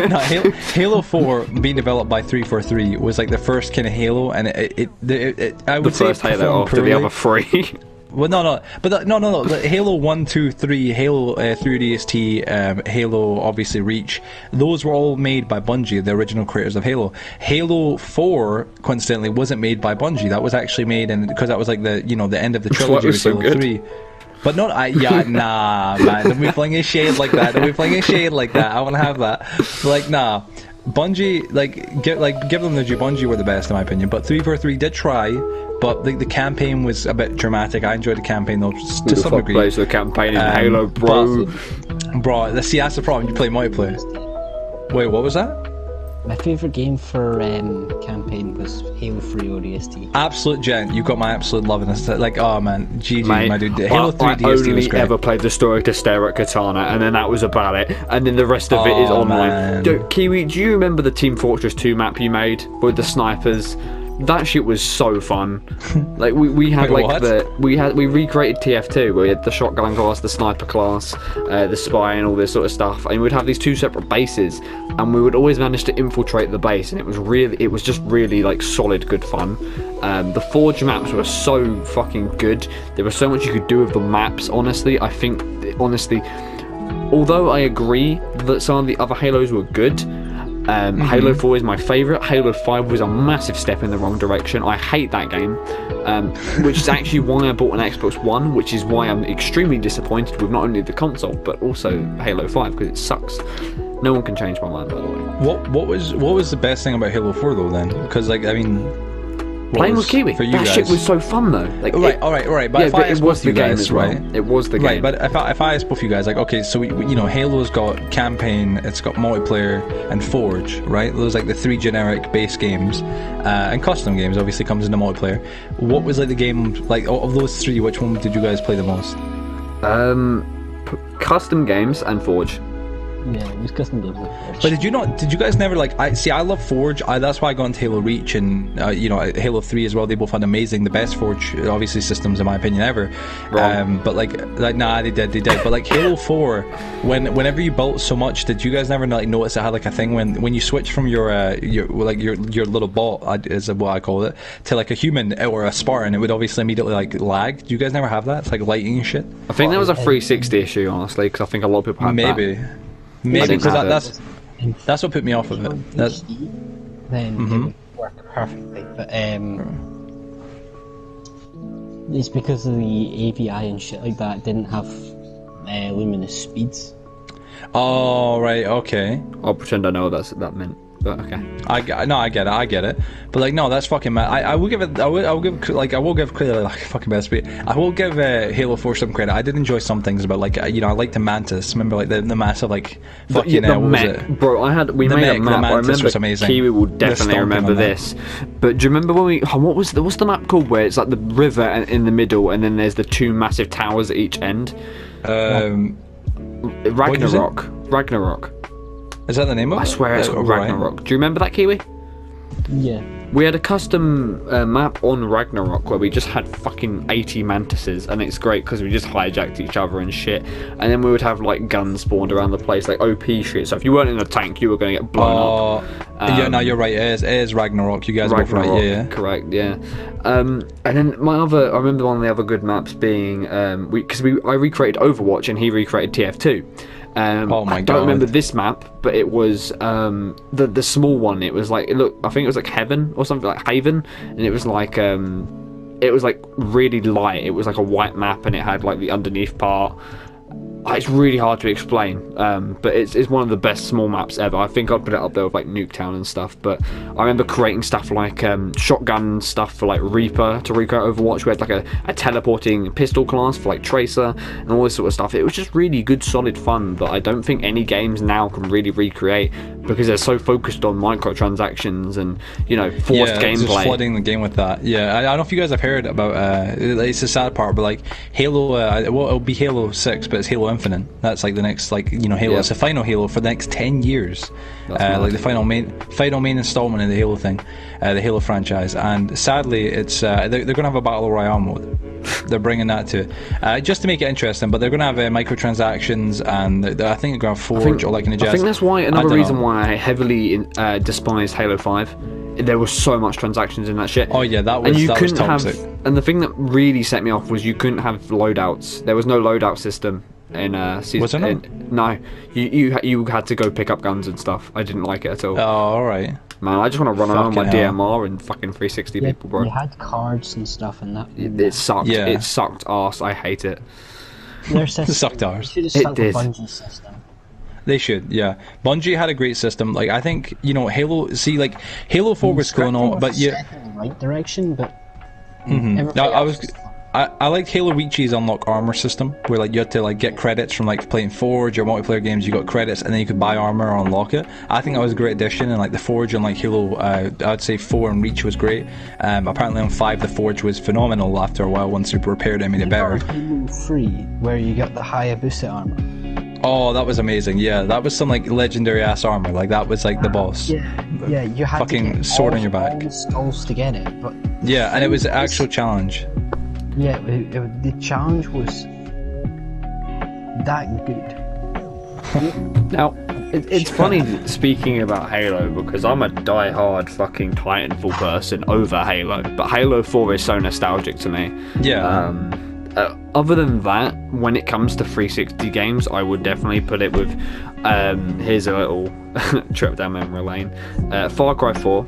no, Halo 4 being developed by 343 was like the first kind of Halo, and I would the first say Halo after the other three. Well, no. The Halo 1, 2, 3, Halo 3DST, Halo, obviously Reach, those were all made by Bungie, the original creators of Halo. Halo 4, coincidentally, wasn't made by Bungie. That was actually made, because that was like the end of the trilogy with Halo 3. But not, nah, man. Don't be flinging shade like that. I want to have that. But like, nah. Bungie, give them the due. Bungie were the best in my opinion. But 343 did try, but the campaign was a bit dramatic. I enjoyed the campaign though, to some degree. Plays the campaign in Halo, bro. Bro, see, that's the problem. You play multiplayer. Wait, what was that? My favourite game for campaign was Halo 3 ODST. Absolute gent, you got my absolute love in this. Like, oh man, GG, Mate, my dude. Halo 3 I DST was only great. ever played the story to stare at Katana, and then that was about it. And then the rest of it is online. Man. Kiwi, do you remember the Team Fortress 2 map you made with the snipers? That shit was so fun. Like we had Wait, like what? we recreated TF2 where we had the shotgun class, the sniper class, the spy, and all this sort of stuff. And we'd have these two separate bases, and we would always manage to infiltrate the base, and it was just really like solid, good fun. The Forge maps were so fucking good. There was so much you could do with the maps. Honestly, although I agree that some of the other Halos were good. Halo 4 is my favourite. Halo 5 was a massive step in the wrong direction. I hate that game, which is actually why I bought an Xbox One, which is why I'm extremely disappointed with not only the console but also Halo 5 because it sucks. No one can change my mind, by the way. What was the best thing about Halo 4 though then? Because like, I mean, playing with Kiwi. For you that guys? shit was so fun though. Like, all right. But yeah, if I ask it was both the you game guys, as well. right? It was the Right, game. but if I ask both you guys, like, okay, so Halo's got campaign, it's got multiplayer, and Forge, right? Those like the three generic base games, and custom games obviously comes into multiplayer. What was like the game like of those three? Which one did you guys play the most? Custom games and Forge. Yeah, it was custom games. But did you guys never like? I love Forge. That's why I got into Halo Reach and Halo 3 as well. They both had amazing, the best Forge obviously systems in my opinion ever. But nah, they did. But like Halo 4, whenever you built so much, did you guys never like notice it had like a thing when you switch from your little bot is what I call it to like a human or a Spartan, it would obviously immediately like lag. Do you guys never have that? It's like lighting and shit. I think that was a 360 issue, honestly, because I think a lot of people had that. Maybe because that's what put me off of it. Then it would work perfectly, but it's because of the AVI and shit like that didn't have luminous speeds. Oh, right, okay. I'll pretend I know what that meant. But okay. I get it. But like, no, that's fucking mad. I will give it. I will give credit. Like, fucking best. I will give Halo 4 some credit. I did enjoy some things about, like, I liked the Mantis. Remember, like the massive, like, fucking the what was mech, it? bro? We made a map. I remember was amazing. Kiwi will definitely remember this. But do you remember when what's the map called where it's like the river in the middle and then there's the two massive towers at each end? Ragnarok. Is that the name of it? I swear it's called Ragnarok. Do you remember that, Kiwi? Yeah. We had a custom map on Ragnarok where we just had fucking 80 mantises, and it's great because we just hijacked each other and shit. And then we would have like guns spawned around the place, like OP shit. So if you weren't in a tank, you were going to get blown up. Yeah, no, you're right. It is Ragnarok. You guys are both right. Yeah. Correct. Yeah. And then I remember one of the other good maps being I recreated Overwatch and he recreated TF2. Oh my I god! don't remember this map, but it was the small one. It was like I think it was like Heaven or something, like Haven, and it was like really light. It was like a white map, and it had like the underneath part. It's really hard to explain, but it's one of the best small maps ever. I think I'd put it up there with like Nuketown and stuff. But I remember creating stuff like shotgun stuff for like Reaper to recreate Overwatch. We had like a teleporting pistol class for like Tracer and all this sort of stuff. It was just really good, solid fun that I don't think any games now can really recreate because they're so focused on microtransactions and forced gameplay. Just flooding the game with that. Yeah, I don't know if you guys have heard about. It's the sad part, but like Halo, it'll be Halo 6, but it's Halo Infinite. That's like the next, Halo. Yep. It's the final Halo for the next 10 years. Like the final main installment of the Halo thing, the Halo franchise. And sadly, it's they're going to have a battle royale mode. They're bringing that to just to make it interesting. But they're going to have microtransactions, and I think they're going to Forge or like in a jazz. I think that's why another reason why I heavily despised Halo 5. There was so much transactions in that shit. Oh yeah, that was toxic. And the thing that really set me off was you couldn't have loadouts. There was no loadout system in season. Was there not? No, you had to go pick up guns and stuff. I didn't like it at all. Oh, all right. Man, I just want to run around my DMR and fucking 360 people, bro. You had cards and stuff and that. It sucked. Yeah. It sucked arse. I hate it. Their system sucked arse. Should have stuck with Bungie's system. They should, yeah. Bungie had a great system. Like, I think, Halo. See, like, Halo 4 was going on, but yeah. In the right direction, but. I liked Halo Reach's unlock armor system, where like you had to like get credits from like playing Forge or multiplayer games. You got credits, and then you could buy armor or unlock it. I think that was a great addition. And like the Forge and like Halo, I'd say 4 and Reach was great. Apparently on 5 the Forge was phenomenal after a while once they repaired it and made it better. Halo 3, where you got the Hayabusa armor. Oh, that was amazing. Yeah, that was some like legendary ass armor. Like that was like the boss. Yeah, you had fucking to get sword on your back. all the skulls to get it, but yeah, and it was an actual challenge. Yeah, the challenge was that good. Now, it's funny speaking about Halo because I'm a die-hard fucking Titanfall person over Halo, but Halo 4 is so nostalgic to me. Yeah. Other than that, when it comes to 360 games, I would definitely put it with. Here's a little trip down memory lane. Far Cry 4.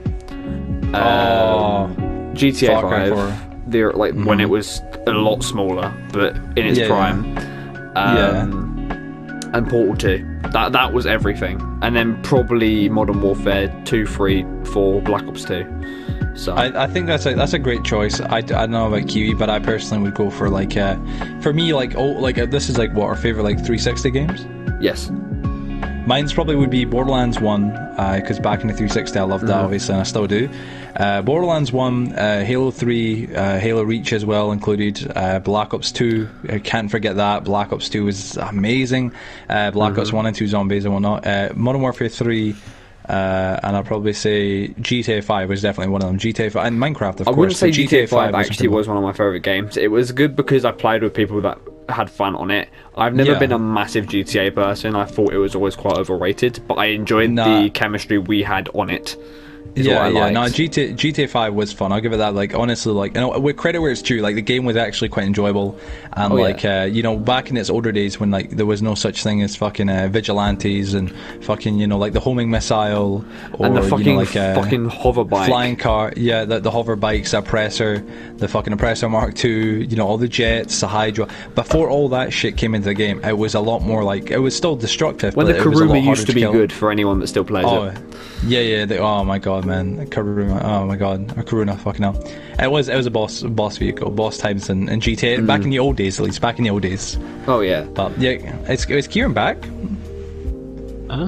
GTA 5. They're like when it was a lot smaller, but in its prime. And Portal 2. That was everything. And then probably Modern Warfare 2, 3, 4, Black Ops 2. So I think that's a great choice. I don't know about Kiwi, but I personally would go for like for me this is like what our favorite like 360 games. Yes. Mine's probably would be Borderlands 1, because back in the 360 I loved that obviously, and I still do. Borderlands 1, Halo 3, Halo Reach as well included, Black Ops 2, I can't forget that. Black Ops 2 was amazing. Black Ops 1 and 2 Zombies and whatnot. Modern Warfare 3, and I'll probably say GTA 5 was definitely one of them. GTA 5 and Minecraft, of course. I wouldn't say GTA 5 actually was one of my favourite games. It was good because I played with people that had fun on it. I've never been a massive GTA person. I thought it was always quite overrated, but I enjoyed the chemistry we had on it. Yeah, what I liked. no, GTA 5 was fun. I'll give it that. Like, honestly, like, you know, with credit where it's due, like, the game was actually quite enjoyable. And, you know, back in its older days when, like, there was no such thing as fucking vigilantes and fucking, you know, like, the homing missile or, and the fucking, you know, like, fucking hover bike. Flying car, yeah, the hover bikes, Oppressor, the fucking Oppressor Mark II, you know, all the jets, the Hydra. Before all that shit came into the game, it was a lot more, like, it was still destructive. When the but it was a lot Kuruma used harder to be kill. good for anyone that still plays it. Yeah, oh my god, man, Karuna, oh my god, or Karuna, fucking hell. It was a boss vehicle, boss times in GTA, back in the old days at least, back in the old days. Oh yeah. But yeah, is Kieran back? Huh?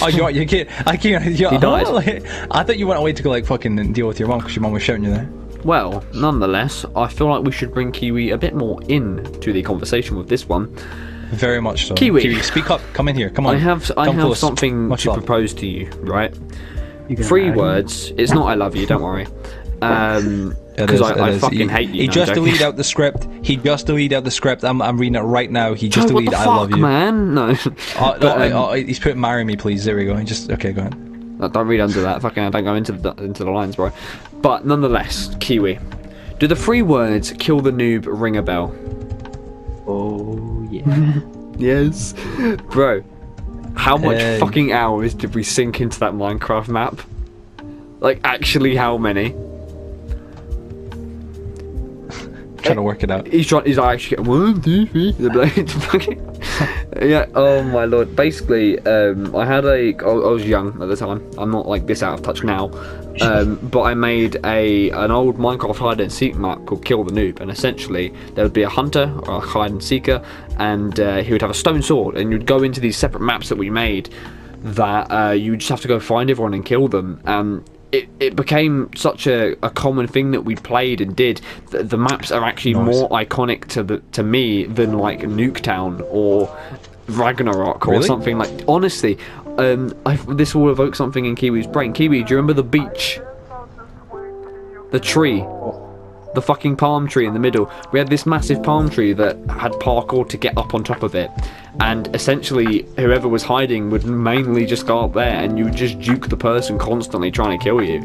Oh, you can't, I can't, He died. Like, I thought you went away to go, like, fucking deal with your mum, because your mum was shouting you there. Well, nonetheless, I feel like we should bring Kiwi a bit more into the conversation with this one. Very much so. Kiwi, speak up, come in here, come on. I have something to propose to you, right? 3 words. It's not I love you, don't worry. Because I fucking hate you. He just deleted out the script. I'm reading it right now. He just what deleted the I fuck, love you. Man? No. He's put marry me please. There we go. Okay, go ahead. No, don't read under that. Fucking don't go into the lines, bro. But nonetheless, Kiwi, do the 3 words "kill the noob" ring a bell? Oh yeah. Yes, bro. How much fucking hours did we sink into that Minecraft map? Like, actually, how many? Trying to work it out. He's actually getting 1, 2, 3. Yeah. Oh my lord. Basically, I was young at the time. I'm not like this out of touch now. But I made an old Minecraft hide and seek map called Kill the Noob, and essentially there would be a hunter or a hide and seeker, and he would have a stone sword, and you'd go into these separate maps that we made that you just have to go find everyone and kill them. It became such a common thing that we played and did. The maps are actually more iconic to me than like Nuketown or Ragnarok or something like. Honestly, this will evoke something in Kiwi's brain. Kiwi, do you remember the beach? The tree. The fucking palm tree in the middle. We had this massive palm tree that had parkour to get up on top of it, and essentially whoever was hiding would mainly just go up there and you would just juke the person constantly trying to kill you.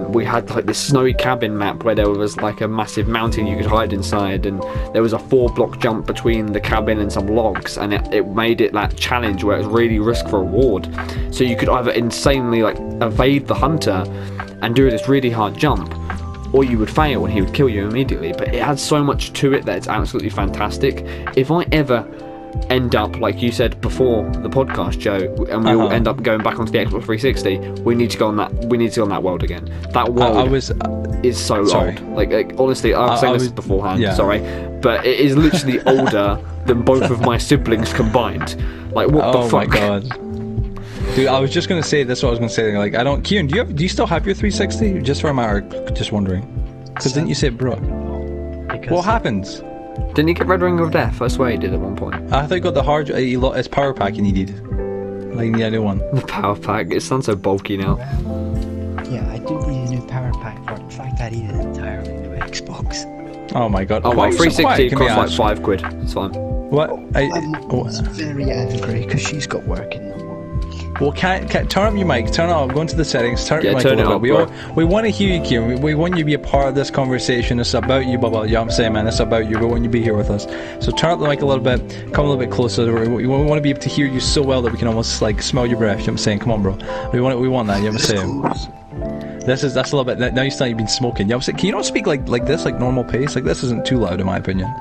We had like this snowy cabin map where there was like a massive mountain you could hide inside, and there was a 4-block jump between the cabin and some logs, and it made it that challenge where it was really risk for reward. So you could either insanely like evade the hunter and do this really hard jump, or you would fail and he would kill you immediately. But it had so much to it that it's absolutely fantastic. If I ever end up, like you said before the podcast, Joe, and we'll end up going back onto the Xbox 360, we need to go on that world again. That world is so old. Like honestly, I was saying this beforehand, sorry, but it is literally older than both of my siblings combined. Like, what the fuck? Oh my god. Dude, I was just gonna say this. What I was gonna say, like, I don't. Kieran, do you still have your 360? Just for a matter, just wondering. Because didn't you say it broke? What happens? Didn't he get Red Ring of Death? I swear he did at one point. I thought he got the hard. His power pack he needed. Like, need a new one. The power pack. It sounds so bulky now. Yeah, I do need a new power pack for the fact that I need an entirely new Xbox. Oh my god. Oh, well, 360 costs like £5. It's fine. What? I'm very angry because she's got work in the morning. Well, can't turn up your mic. Turn it up. Go into the settings. Turn up your mic a little bit. We want to hear you, Kieran. We want you to be a part of this conversation. It's about you, Bubba. You know what I'm saying, man? It's about you. We want you to be here with us. So turn up the mic a little bit. Come a little bit closer. We want to be able to hear you so well that we can almost like smell your breath. You know what I'm saying? Come on, bro. We want that. You know what I'm saying? That's a little bit. Now you sound like you've been smoking. You know what I'm saying? Can you not speak like this, like normal pace? Like this isn't too loud, in my opinion.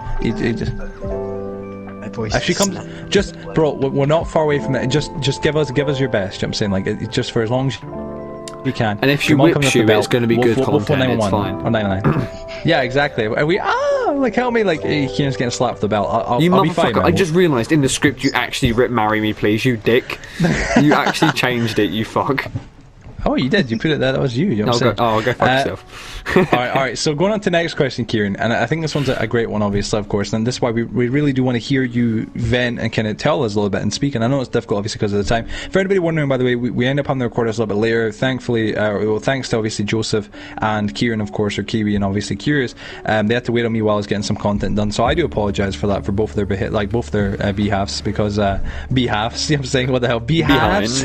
If she comes, just bro, we're not far away from it. Just give us your best. You know what I'm saying, like just for as long as you can. And if she whips you, it's going to be good content. It's fine. Or 99. Yeah, exactly. Like help me, like Kieran's getting slapped for the belt. I'll be fine. I just realised in the script you actually ripped "Marry Me, Please," you dick. You actually changed it, you fuck. Oh, you did. You put it there. That was you. You know what I'm saying? I'll go fuck yourself. all right. So going on to the next question, Kieran, and I think this one's a great one, obviously, of course, and this is why we really do want to hear you vent and kind of tell us a little bit and speak. And I know it's difficult, obviously, because of the time. For anybody wondering, by the way, we end up having to record this a little bit later. Thankfully, thanks to obviously Joseph and Kieran, of course, or Kiwi, and obviously Curious. They had to wait on me while I was getting some content done. So I do apologise for that for both their behalves, because behalves. You know what I'm saying? What the hell? Behinds.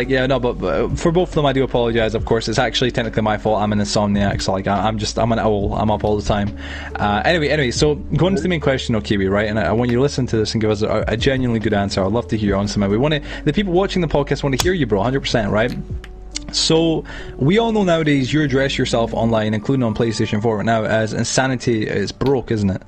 but for both of them, I do apologize. Of course, it's actually technically my fault. I'm an insomniac, so like I'm an owl. I'm up all the time. Anyway, so going to the main question, Kiwi, right? And I want you to listen to this and give us a genuinely good answer. I'd love to hear your answer, man. The people watching the podcast want to hear you, bro, 100%, right? So we all know nowadays you address yourself online, including on PlayStation 4 right now, as Insanity is broke, isn't it?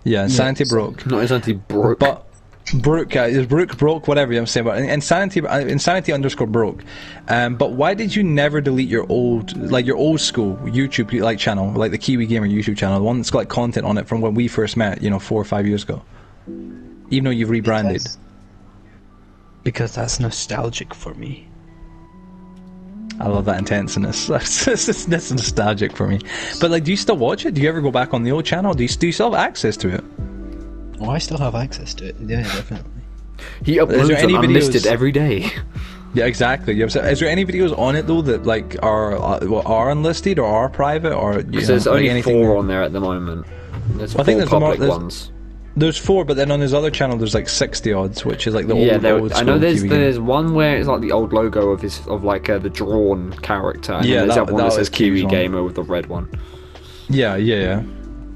Yeah, Insanity broke. Not Insanity broke. But Brook, is broke, whatever I'm saying, but insanity _ broke. But why did you never delete your old school YouTube channel, like the Kiwi Gamer YouTube channel, the one that's got like content on it from when we first met, 4 or 5 years ago? Even though you've rebranded. Because that's nostalgic for me. I love that intenseness. That's nostalgic for me. But like, do you still watch it? Do you ever go back on the old channel? Do you still have access to it? Oh, I still have access to it. Yeah, definitely. He uploads them unlisted every day. Yeah, exactly. Is there any videos on it though that like are unlisted or are private or? There's only 4 on there at the moment. There's 4 public ones. There's 4, but then on his other channel there's like 60 odds, which is like the old I know there's one where it's like the old logo of the drawn character. And there's that one that says Kiwi Gamer with the red one. Yeah.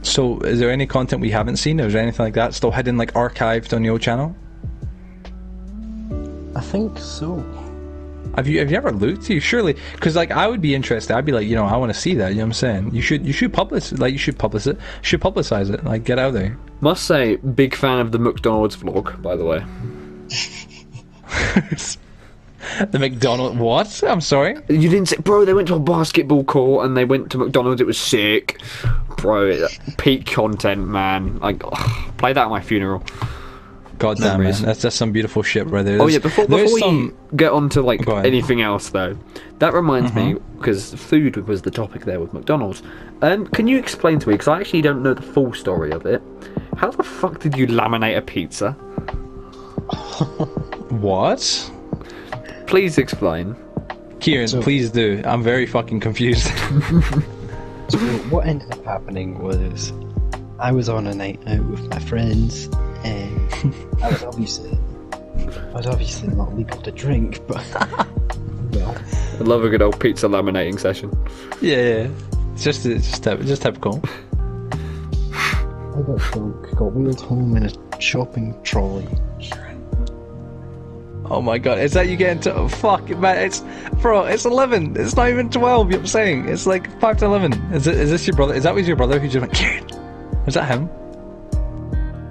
So, is there any content we haven't seen? Is there anything like that still hidden, like archived on the old channel? I think so. Have you ever looked? You surely, because like I would be interested. I'd be like, I want to see that. You know what I'm saying? You should publicize it. Like, get out there. Must say, big fan of the McDonald's vlog, by the way. The McDonald's what? I'm sorry. You didn't say, bro. They went to a basketball court and they went to McDonald's. It was sick, bro. Peak content, man. Like, play that at my funeral. God damn it, that's just some beautiful shit right there. Before we get on to like anything else though, that reminds me, because food was the topic there with McDonald's. Can you explain to me, because I actually don't know the full story of it, how the fuck did you laminate a pizza? What? Please explain. Kieran, please do. I'm very fucking confused. So what ended up happening was I was on a night out with my friends and I was obviously not legal to drink, but well, I love a good old pizza laminating session. Yeah. It's just typical. I got drunk, got wheeled home in a shopping trolley. Oh my god, is that you getting to... Oh, fuck, man, it's 11. It's not even 12, you know what I'm saying? It's like 5 to 11. Is this your brother? Is that your brother who just went, Kieran? Is that him?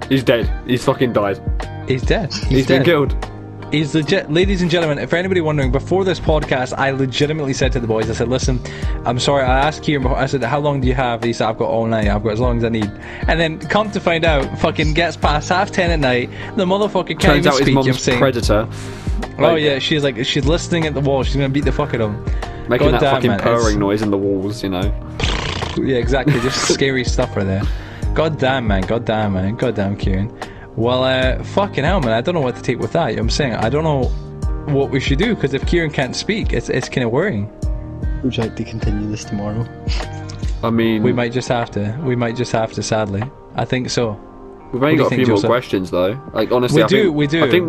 He's dead. He's fucking died. He's dead. He's been killed. He's legit. Ladies and gentlemen, for anybody wondering, before this podcast, I legitimately said to the boys, I said, listen, I'm sorry, I asked Kieran before, I said, how long do you have? He said, I've got all night, I've got as long as I need. And then, come to find out, fucking gets past 10:30 at night, the motherfucker can't even speak. Turns out his mom's predator. Oh yeah, she's listening at the wall, she's gonna beat the fuck out of him. Making that fucking purring noise in the walls, you know. Yeah, exactly, just scary stuff right there. God damn, Kieran. Well, fucking hell, man, I don't know what to take with that, you know what I'm saying? I don't know what we should do, because if Kieran can't speak, it's kind of worrying. Would you like to continue this tomorrow? I mean... We might just have to, sadly. I think so. We've only got a few more questions, though. Like, honestly, we do. I think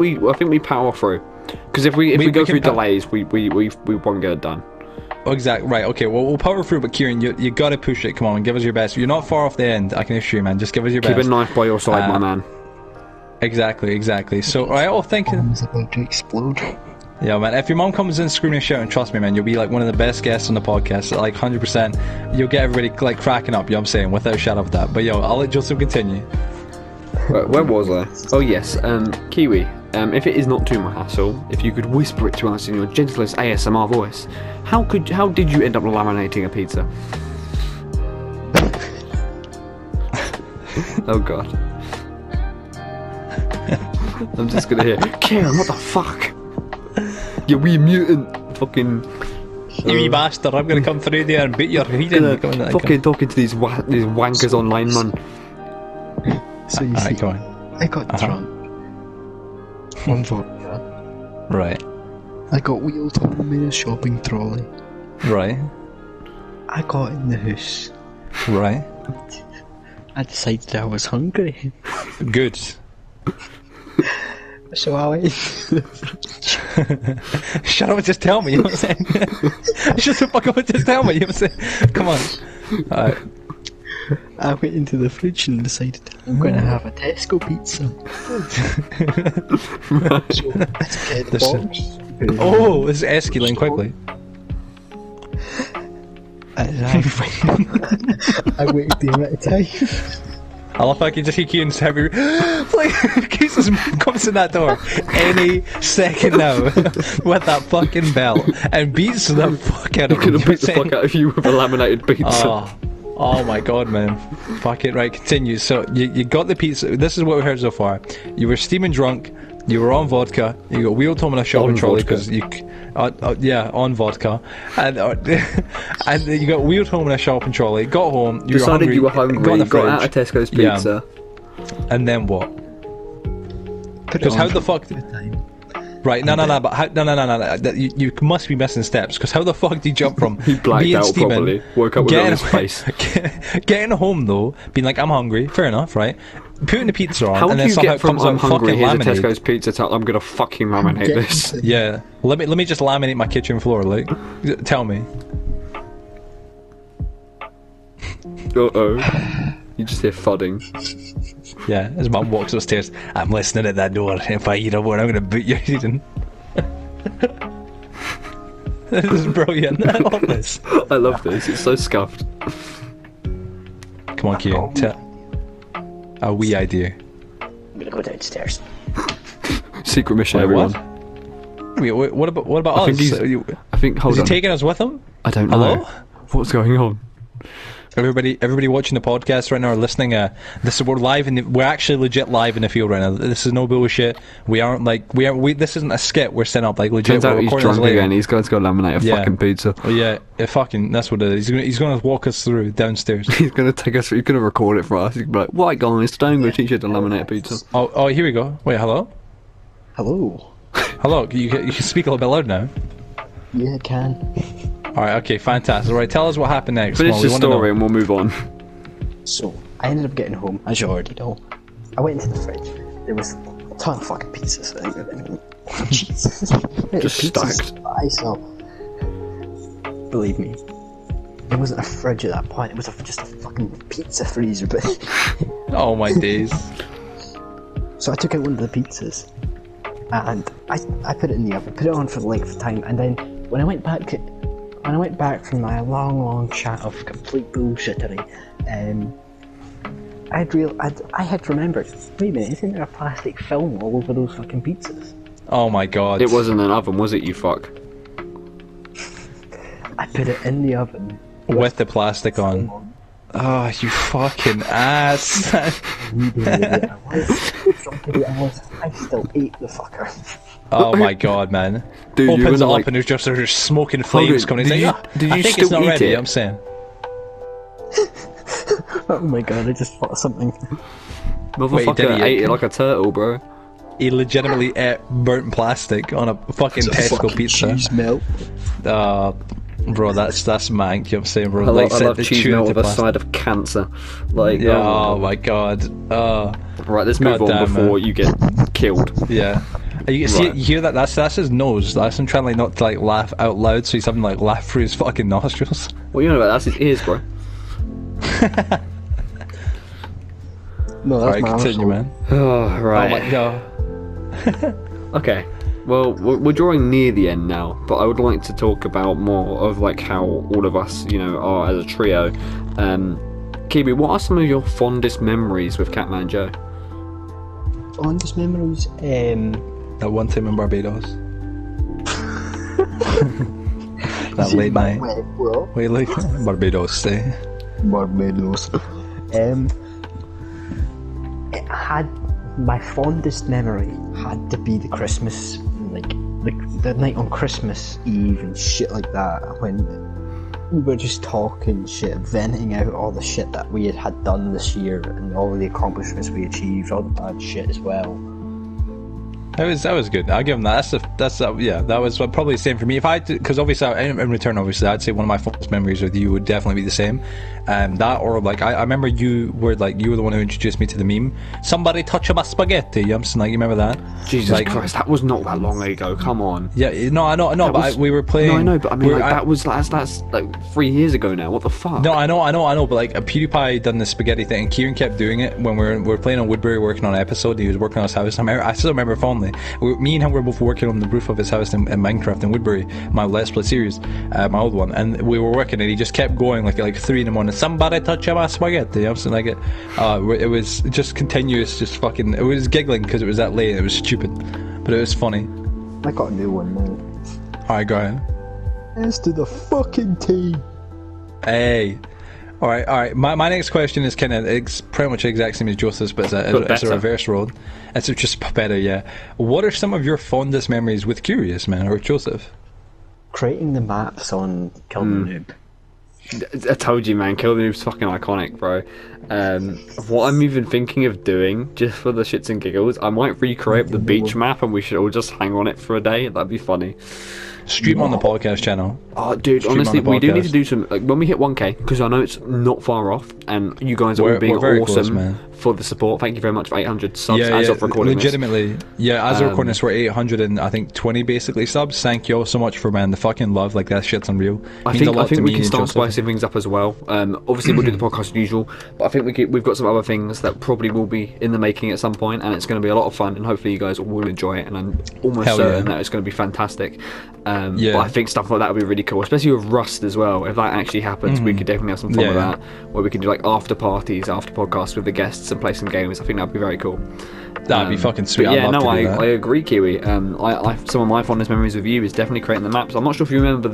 we power through. Because if we go through delays, we won't get it done. Oh, exactly. Right, okay, well, we'll power through, but Kieran, you gotta push it, come on, give us your best. You're not far off the end, I can assure you, man. Just give us your best. Keep a knife by your side, my man. Exactly. So, alright, thank you. Bomb's about to explode. Yeah, man, if your mom comes in screaming and shouting, trust me, man, you'll be like one of the best guests on the podcast, like 100%. You'll get everybody like cracking up, you know what I'm saying, without a shadow of that. But yo, I'll let Joseph continue. Where was I? Oh yes, Kiwi, if it is not too much hassle, if you could whisper it to us in your gentlest ASMR voice, how did you end up laminating a pizza? Oh god. I'm just gonna hear, Kieran, what the fuck? You wee mutant, fucking... You wee bastard, I'm gonna come through there and beat your head in. Fucking talking to these wankers online, man. So you see, I got drunk. One vodka. Right. I got wheeled home in a shopping trolley. Right. I got in the house. Right. I decided I was hungry. Good. So I went. Shut up and just tell me. You know what I'm saying? Shut the fuck up and just tell me. You know what I'm saying? Come on. Alright. I went into the fridge and decided I'm going to have a Tesco pizza. So I took out the box. Oh, this is escalating quickly. And I waited the amount of time. I love how I can just hear Kieran heavy. Like, Jesus comes in that door any second now with that fucking belt and beats the fuck out of him. Gonna beat the fuck out of you with a laminated pizza. Oh my god, man. Fuck it, right, continue. So, you got the pizza. This is what we heard so far. You were steaming drunk, you were on vodka, you got wheeled home in a shopping trolley because you... yeah, on vodka. And and you got wheeled home in a shopping trolley, got home, you Decided you were got hungry, got out of Tesco's pizza. Yeah. And then what? Because how the fuck... Right, no, but how, no. You must be missing steps. Because how the fuck did you jump from He blacked being out steaming, properly, woke up with it on his face. Getting home though, being like, I'm hungry, fair enough, right? Putting the pizza on, How and do then you somehow get from comes I'm out hungry, fucking here's a laminated. Tesco's pizza to I'm gonna fucking laminate this? Yeah, let me just laminate my kitchen floor. Like, tell me. Uh-oh. You just hear thudding. Yeah, his mum walks upstairs. I'm listening at that door. If I eat a word, I'm gonna boot you. This is brilliant. I love this. I love this. It's so scuffed. Come on, Kieran. A wee idea. I'm gonna go downstairs. Secret mission, Wait, everyone. what? Wait, what about I us? think I think. Hold Is he on. taking us with him? I don't know. Hello? What's going on? Everybody watching the podcast right now or listening, we're live we're actually legit live in the field right now. This is no bullshit. We aren't like this isn't a skit we're setting up like legit. Turns out we're he's recording this drunk later. again. He's going to go laminate a fucking pizza. Oh, yeah, fucking that's what it is. He's gonna walk us through downstairs. He's going to take us. He's going to record it for us. He's going to be like, "Right, guys, today I'm going to teach you to laminate a pizza." Oh, here we go. Wait, hello. Hello. You can speak a little bit loud now. Yeah, I can. All right, okay, fantastic. All right, tell us what happened next. Finish Come on, the we wanna story know. and we'll move on. So, I ended up getting home, as you already know. I went into the fridge. There was a ton of fucking pizzas. Jesus. Just stacked. I saw. Believe me, there wasn't a fridge at that point. It was just a fucking pizza freezer. But Oh my days. so I took out one of the pizzas, and I put it in the oven, put it on for the length of time, and then when I went back from my long chat of complete bullshittery, I had remembered, wait a minute, isn't there a plastic film all over those fucking pizzas? Oh my god. It wasn't an oven, was it? You fuck. I put it in the oven with the plastic on. Oh, you fucking ass. I still ate the fucker. Oh my god, man. Dude, you're Opens it gonna, up like- and there's just smoking flames coming. did He's you- like, did I you think it's still not eat ready, it? I'm saying. Oh my god, I just thought of something. Motherfucker did he? ate it like a turtle, bro. He legitimately ate burnt plastic on a fucking Tesco pizza. Cheese melt. Bro, that's mank, you know what I'm saying, bro? I Like, love the cheese tuna melt to with a plastic. side of cancer. Like, Yeah, oh oh my god. right, let's move on goddamn, before man. you get killed. Yeah. You see, Right. you hear that? That's his nose. That's him trying like not to like laugh out loud, so he's having like laugh through his fucking nostrils. What you know about? That's his ears, bro. No, that's Alright, my continue, arsehole. man. Oh, Oh right. my god. Okay. Well, we're drawing near the end now, but I would like to talk about more of like how all of us, you know, are as a trio. Kiwi, what are some of your fondest memories with Catman Joe? Fondest memories? That one time in Barbados. That late night. Well, Wait, like Barbados, eh? Barbados. It had my fondest memory had to be the Christmas, like the night on Christmas Eve and shit like that, when we were just talking shit, venting out all the shit that we had done this year and all the accomplishments we achieved, all the bad shit as well. That was good. I'll give him that. Yeah, that was probably the same for me. If I, because obviously in return, obviously I'd say one of my fondest memories with you would definitely be the same. That or like I remember you were the one who introduced me to the meme. Somebody touch my spaghetti. You remember that? Jesus Christ, that was not that long ago. Come on. Yeah, no, I know, but we were playing. No, I know, but I mean, that's like 3 years ago now. What the fuck? No, I know, but like PewDiePie done the spaghetti thing, and Kieran kept doing it when we were playing on Woodbury, working on an episode. And he was working on his house. I still remember fondly. Me and him were both working on the roof of his house in Minecraft in Woodbury, my Let's Play series, my old one, and we were working, and he just kept going like at 3 in the morning. Somebody touch my spaghetti. I'm saying like it. It was just continuous, just fucking. It was giggling because it was that late. It was stupid, but it was funny. I got a new one now. Alright, go ahead. S to the fucking T. Hey. Alright. My next question is it's pretty much the exact same as Joseph's, but it's a reverse road. It's just better, yeah. What are some of your fondest memories with Curious, man, or Joseph? Creating the maps on Kill the Noob. I told you, man, Kill the Noob's fucking iconic, bro. What I'm even thinking of doing, just for the shits and giggles, I might recreate the beach map and we should all just hang on it for a day. That'd be funny. Stream on the podcast channel. Oh, dude, honestly, we do need to do some, like, when we hit 1k, because I know it's not far off, and you guys are all being awesome close, for the support. Thank you very much for 800 subs as of recording legitimately, this. Yeah, as of recording this, we're 820 basically subs. Thank you all so much for, man, the fucking love. Like, that shit's unreal. I think we can start spicing things up as well. Obviously, we'll do the podcast as usual, but I think we've got some other things that probably will be in the making at some point, and it's going to be a lot of fun, and hopefully you guys will enjoy it, and I'm almost certain that it's going to be fantastic. But I think stuff like that would be really cool, especially with Rust as well. If that actually happens, we could definitely have some fun with that, where we can do like after parties, after podcasts with the guests and play some games. I think that'd be very cool. That'd be fucking sweet. Yeah, I agree, Kiwi. Some of my fondest memories with you is definitely creating the maps. I'm not sure if you remember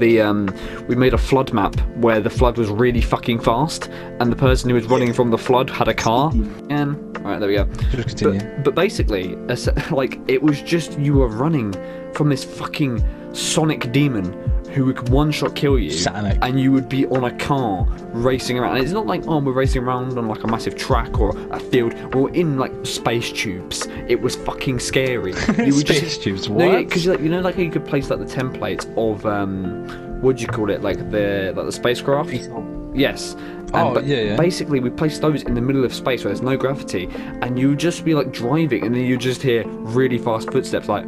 we made a flood map where the flood was really fucking fast, and the person who was running from the flood had a car. And alright, there we go. Just continue. But basically, like, it was just you were running from this fucking Sonic demon who would one-shot kill you, and you would be on a car racing around. And it's not like, we're racing around on like a massive track or a field. We're in like space tubes. It was fucking scary. Space tubes, what? No, because like, how you could place like the templates of what do you call it, like the spacecraft? Yes. Basically, we placed those in the middle of space where there's no gravity, and you would just be like driving, and then you just hear really fast footsteps, like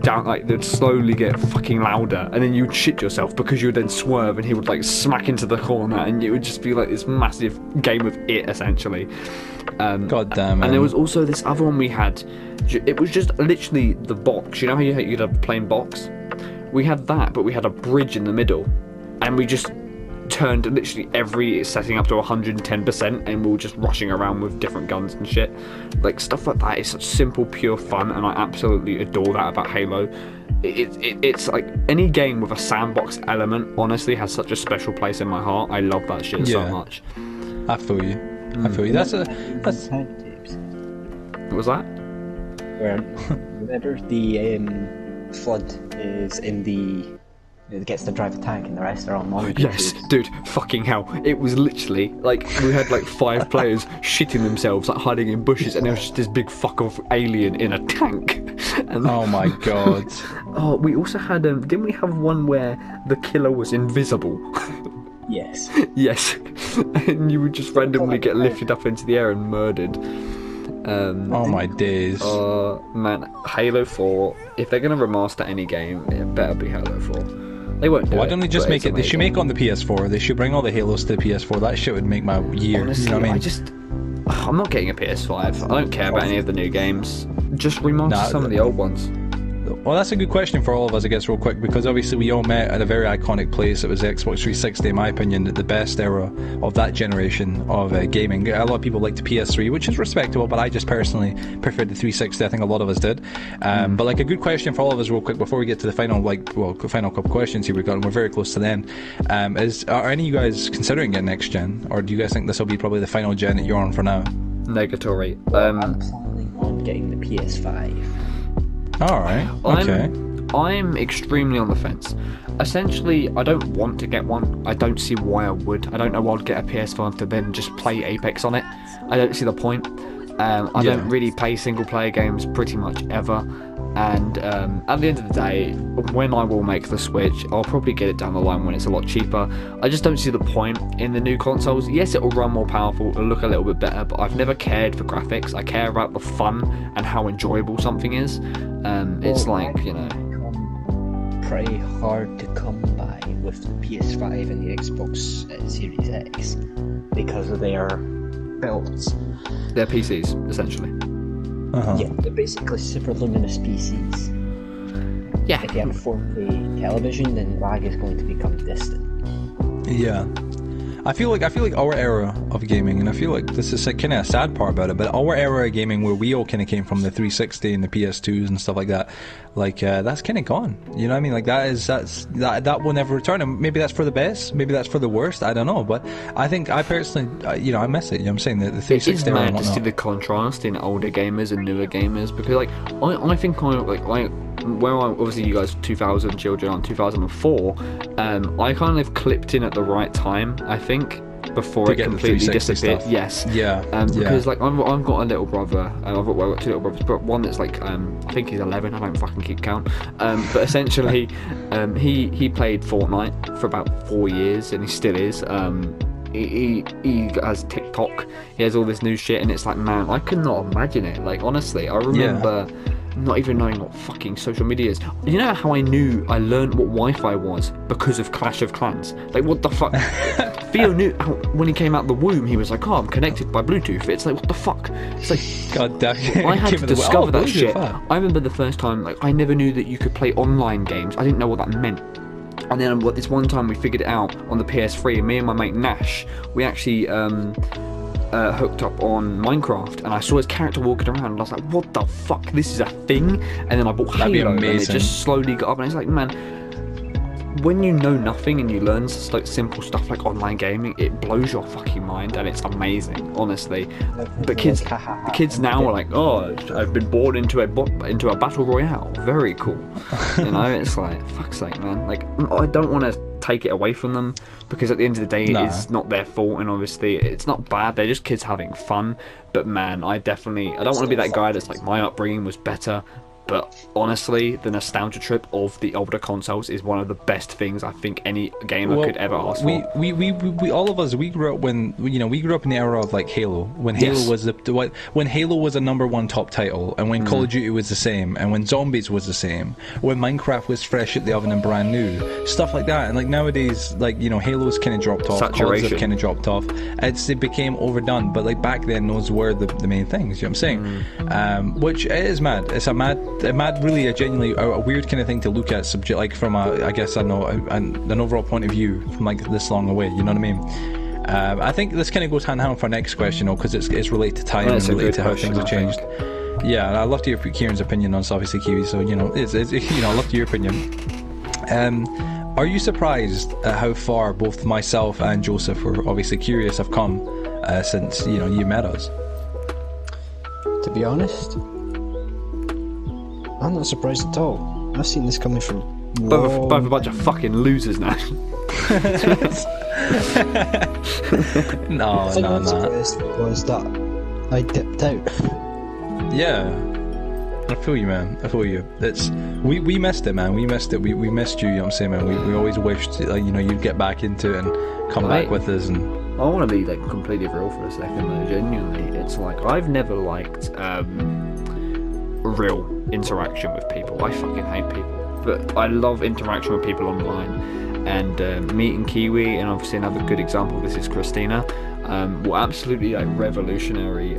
down, like they'd slowly get fucking louder, and then you'd shit yourself because you would then swerve, and he would like smack into the corner, and it would just be like this massive game of it essentially. God damn. And there was also this other one we had. It was just literally the box. You know how you'd have a plain box? We had that, but we had a bridge in the middle, and we just turned literally every setting up to 110%, and we were just rushing around with different guns and shit. Like, stuff like that is such simple, pure fun, and I absolutely adore that about Halo. It's like any game with a sandbox element honestly has such a special place in my heart. I love that shit so much. I feel you. That's What was that? Remember the flood is in the... It gets to drive a tank and the rest are on monitors. Yes, dude, fucking hell. It was literally, like, we had like 5 players shitting themselves, like hiding in bushes, and there was just this big fuck off alien in a tank. And, oh my god. Oh, we also had, didn't we have one where the killer was invisible? Yes. Yes. And you would just randomly get lifted up into the air and murdered. Oh my days. Man, Halo 4, if they're going to remaster any game, it better be Halo 4. They won't do it. Why don't they just make it? They should make it on the PS4. They should bring all the Halos to the PS4. That shit would make my year. Honestly, you know what I mean? I'm not getting a PS5. I don't care about any of the new games. Just remaster some of the old ones. Well, that's a good question for all of us, I guess, real quick, because obviously we all met at a very iconic place. It was Xbox 360, in my opinion, the best era of that generation of gaming. A lot of people liked the PS3, which is respectable, but I just personally preferred the 360. I think a lot of us did. But like a good question for all of us, real quick, before we get to the final, final couple questions here we've got, and we're very close to the end, are any of you guys considering getting next gen, or do you guys think this will be probably the final gen that you're on for now? Negatory. I'm planning on getting the PS5. Alright, okay. I'm extremely on the fence. Essentially, I don't want to get one. I don't see why I would. I don't know why I'd get a PS5 to then just play Apex on it. I don't see the point. I don't really play single player games pretty much ever. And at the end of the day, when I will make the Switch, I'll probably get it down the line when it's a lot cheaper. I just don't see the point in the new consoles. Yes, it will run more powerful, it'll look a little bit better, but I've never cared for graphics. I care about the fun and how enjoyable something is. It's like, you know... pretty hard to come by with the PS5 and the Xbox Series X because of their builds. They're PCs, essentially. Yeah, they're basically super luminous PCs. Yeah. If you have a 4K television, then lag is going to become distant. Yeah. I feel like our era of gaming, and I feel like this is kind of a sad part about it, but our era of gaming where we all kind of came from, the 360 and the PS2s and stuff like that, like that's kind of gone. You know what I mean? Like that will never return. And maybe that's for the best, maybe that's for the worst. I don't know, but I think I personally, I miss it. You know what I'm saying? The 360 it is era mad and to see whatnot. the contrast in older gamers and newer gamers, because like I think obviously you guys 2000 children on 2004, I kind of clipped in at the right time, I think, before it completely disappeared. Stuff. Yes. Yeah. Because like I've got a little brother. I've got two little brothers, but one that's like I think he's 11. I don't fucking keep count. But essentially, he played Fortnite for about 4 years, and he still is. He has TikTok. He has all this new shit, and it's like, man, I could not imagine it. Like, honestly, I remember not even knowing what fucking social media is. You know how I learned what Wi-Fi was because of Clash of Clans? Like, what the fuck? Theo knew when he came out the womb, he was like, oh, I'm connected by Bluetooth. It's like, what the fuck? It's like, God damn it. I had to discover that Bluetooth, shit. huh? I remember the first time, like, I never knew that you could play online games. I didn't know what that meant. And then this one time we figured it out on the PS3, and me and my mate Nash, we actually hooked up on Minecraft, and I saw his character walking around, and I was like, what the fuck, this is a thing? And then I bought Halo, and it just slowly got up, and it's like, man, when you know nothing and you learn simple stuff like online gaming, it blows your fucking mind, and it's amazing, honestly. But kids now are like, oh, I've been bored into a battle royale. Very cool. You know, it's like, fuck's sake, man. Like, I don't want to take it away from them, because at the end of the day, it's not their fault, and obviously it's not bad. They're just kids having fun. But man, I don't want to be that guy that's like, my upbringing was better. But honestly, the nostalgia trip of the older consoles is one of the best things I think any gamer could ever ask for. We all of us, we grew up we grew up in the era of like Halo, when Halo was when Halo was a #1 top title, and when Call of Duty was the same, and when Zombies was the same, when Minecraft was fresh at the oven and brand new, stuff like that. And like nowadays, like, you know, Halo's kind of dropped off, CODs have kind of dropped off. It became overdone. But like back then, those were the main things. You know what I'm saying? Which is mad. It's a mad, really a genuinely a weird kind of thing to look at, like from I guess I know an overall point of view from like this long away. You know what I mean? I think this kind of goes hand in hand for our next question, though, because it's related to time and related to how things have changed. Yeah, I'd love to hear Kieran's opinion on this, obviously, Kiwi. So you know, it's you know, I'd love to hear your opinion. Are you surprised at how far both myself and Joseph, were obviously curious, have come since you met us? To be honest, I'm not surprised at all. I've seen this coming from both a bunch of fucking losers now. No. Surprised was that I dipped out. Yeah, I feel you, man. I feel you. We missed it, man. We missed it. We missed you. You know what I'm saying, man? We always wished, like, you know, you'd get back into it and come back with us. And I want to be like completely real for a second, though. Genuinely, it's like I've never liked real interaction with people. I fucking hate people, but I love interaction with people online. And meeting Kiwi, and obviously another good example of this is Christina, were absolutely like revolutionary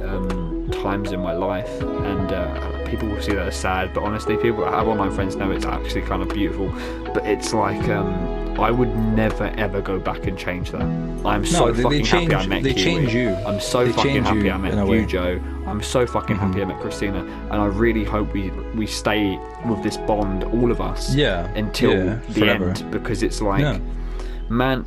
times in my life. And people will see that as sad, but honestly, people that have online friends know it's actually kind of beautiful. But it's like I would never ever go back and change that. I'm so fucking happy I met Kiwi. They change you. I'm so fucking happy I met you, Joe. I'm so fucking happy I met Christina, and I really hope we stay with this bond, all of us, until the end, because it's like, man,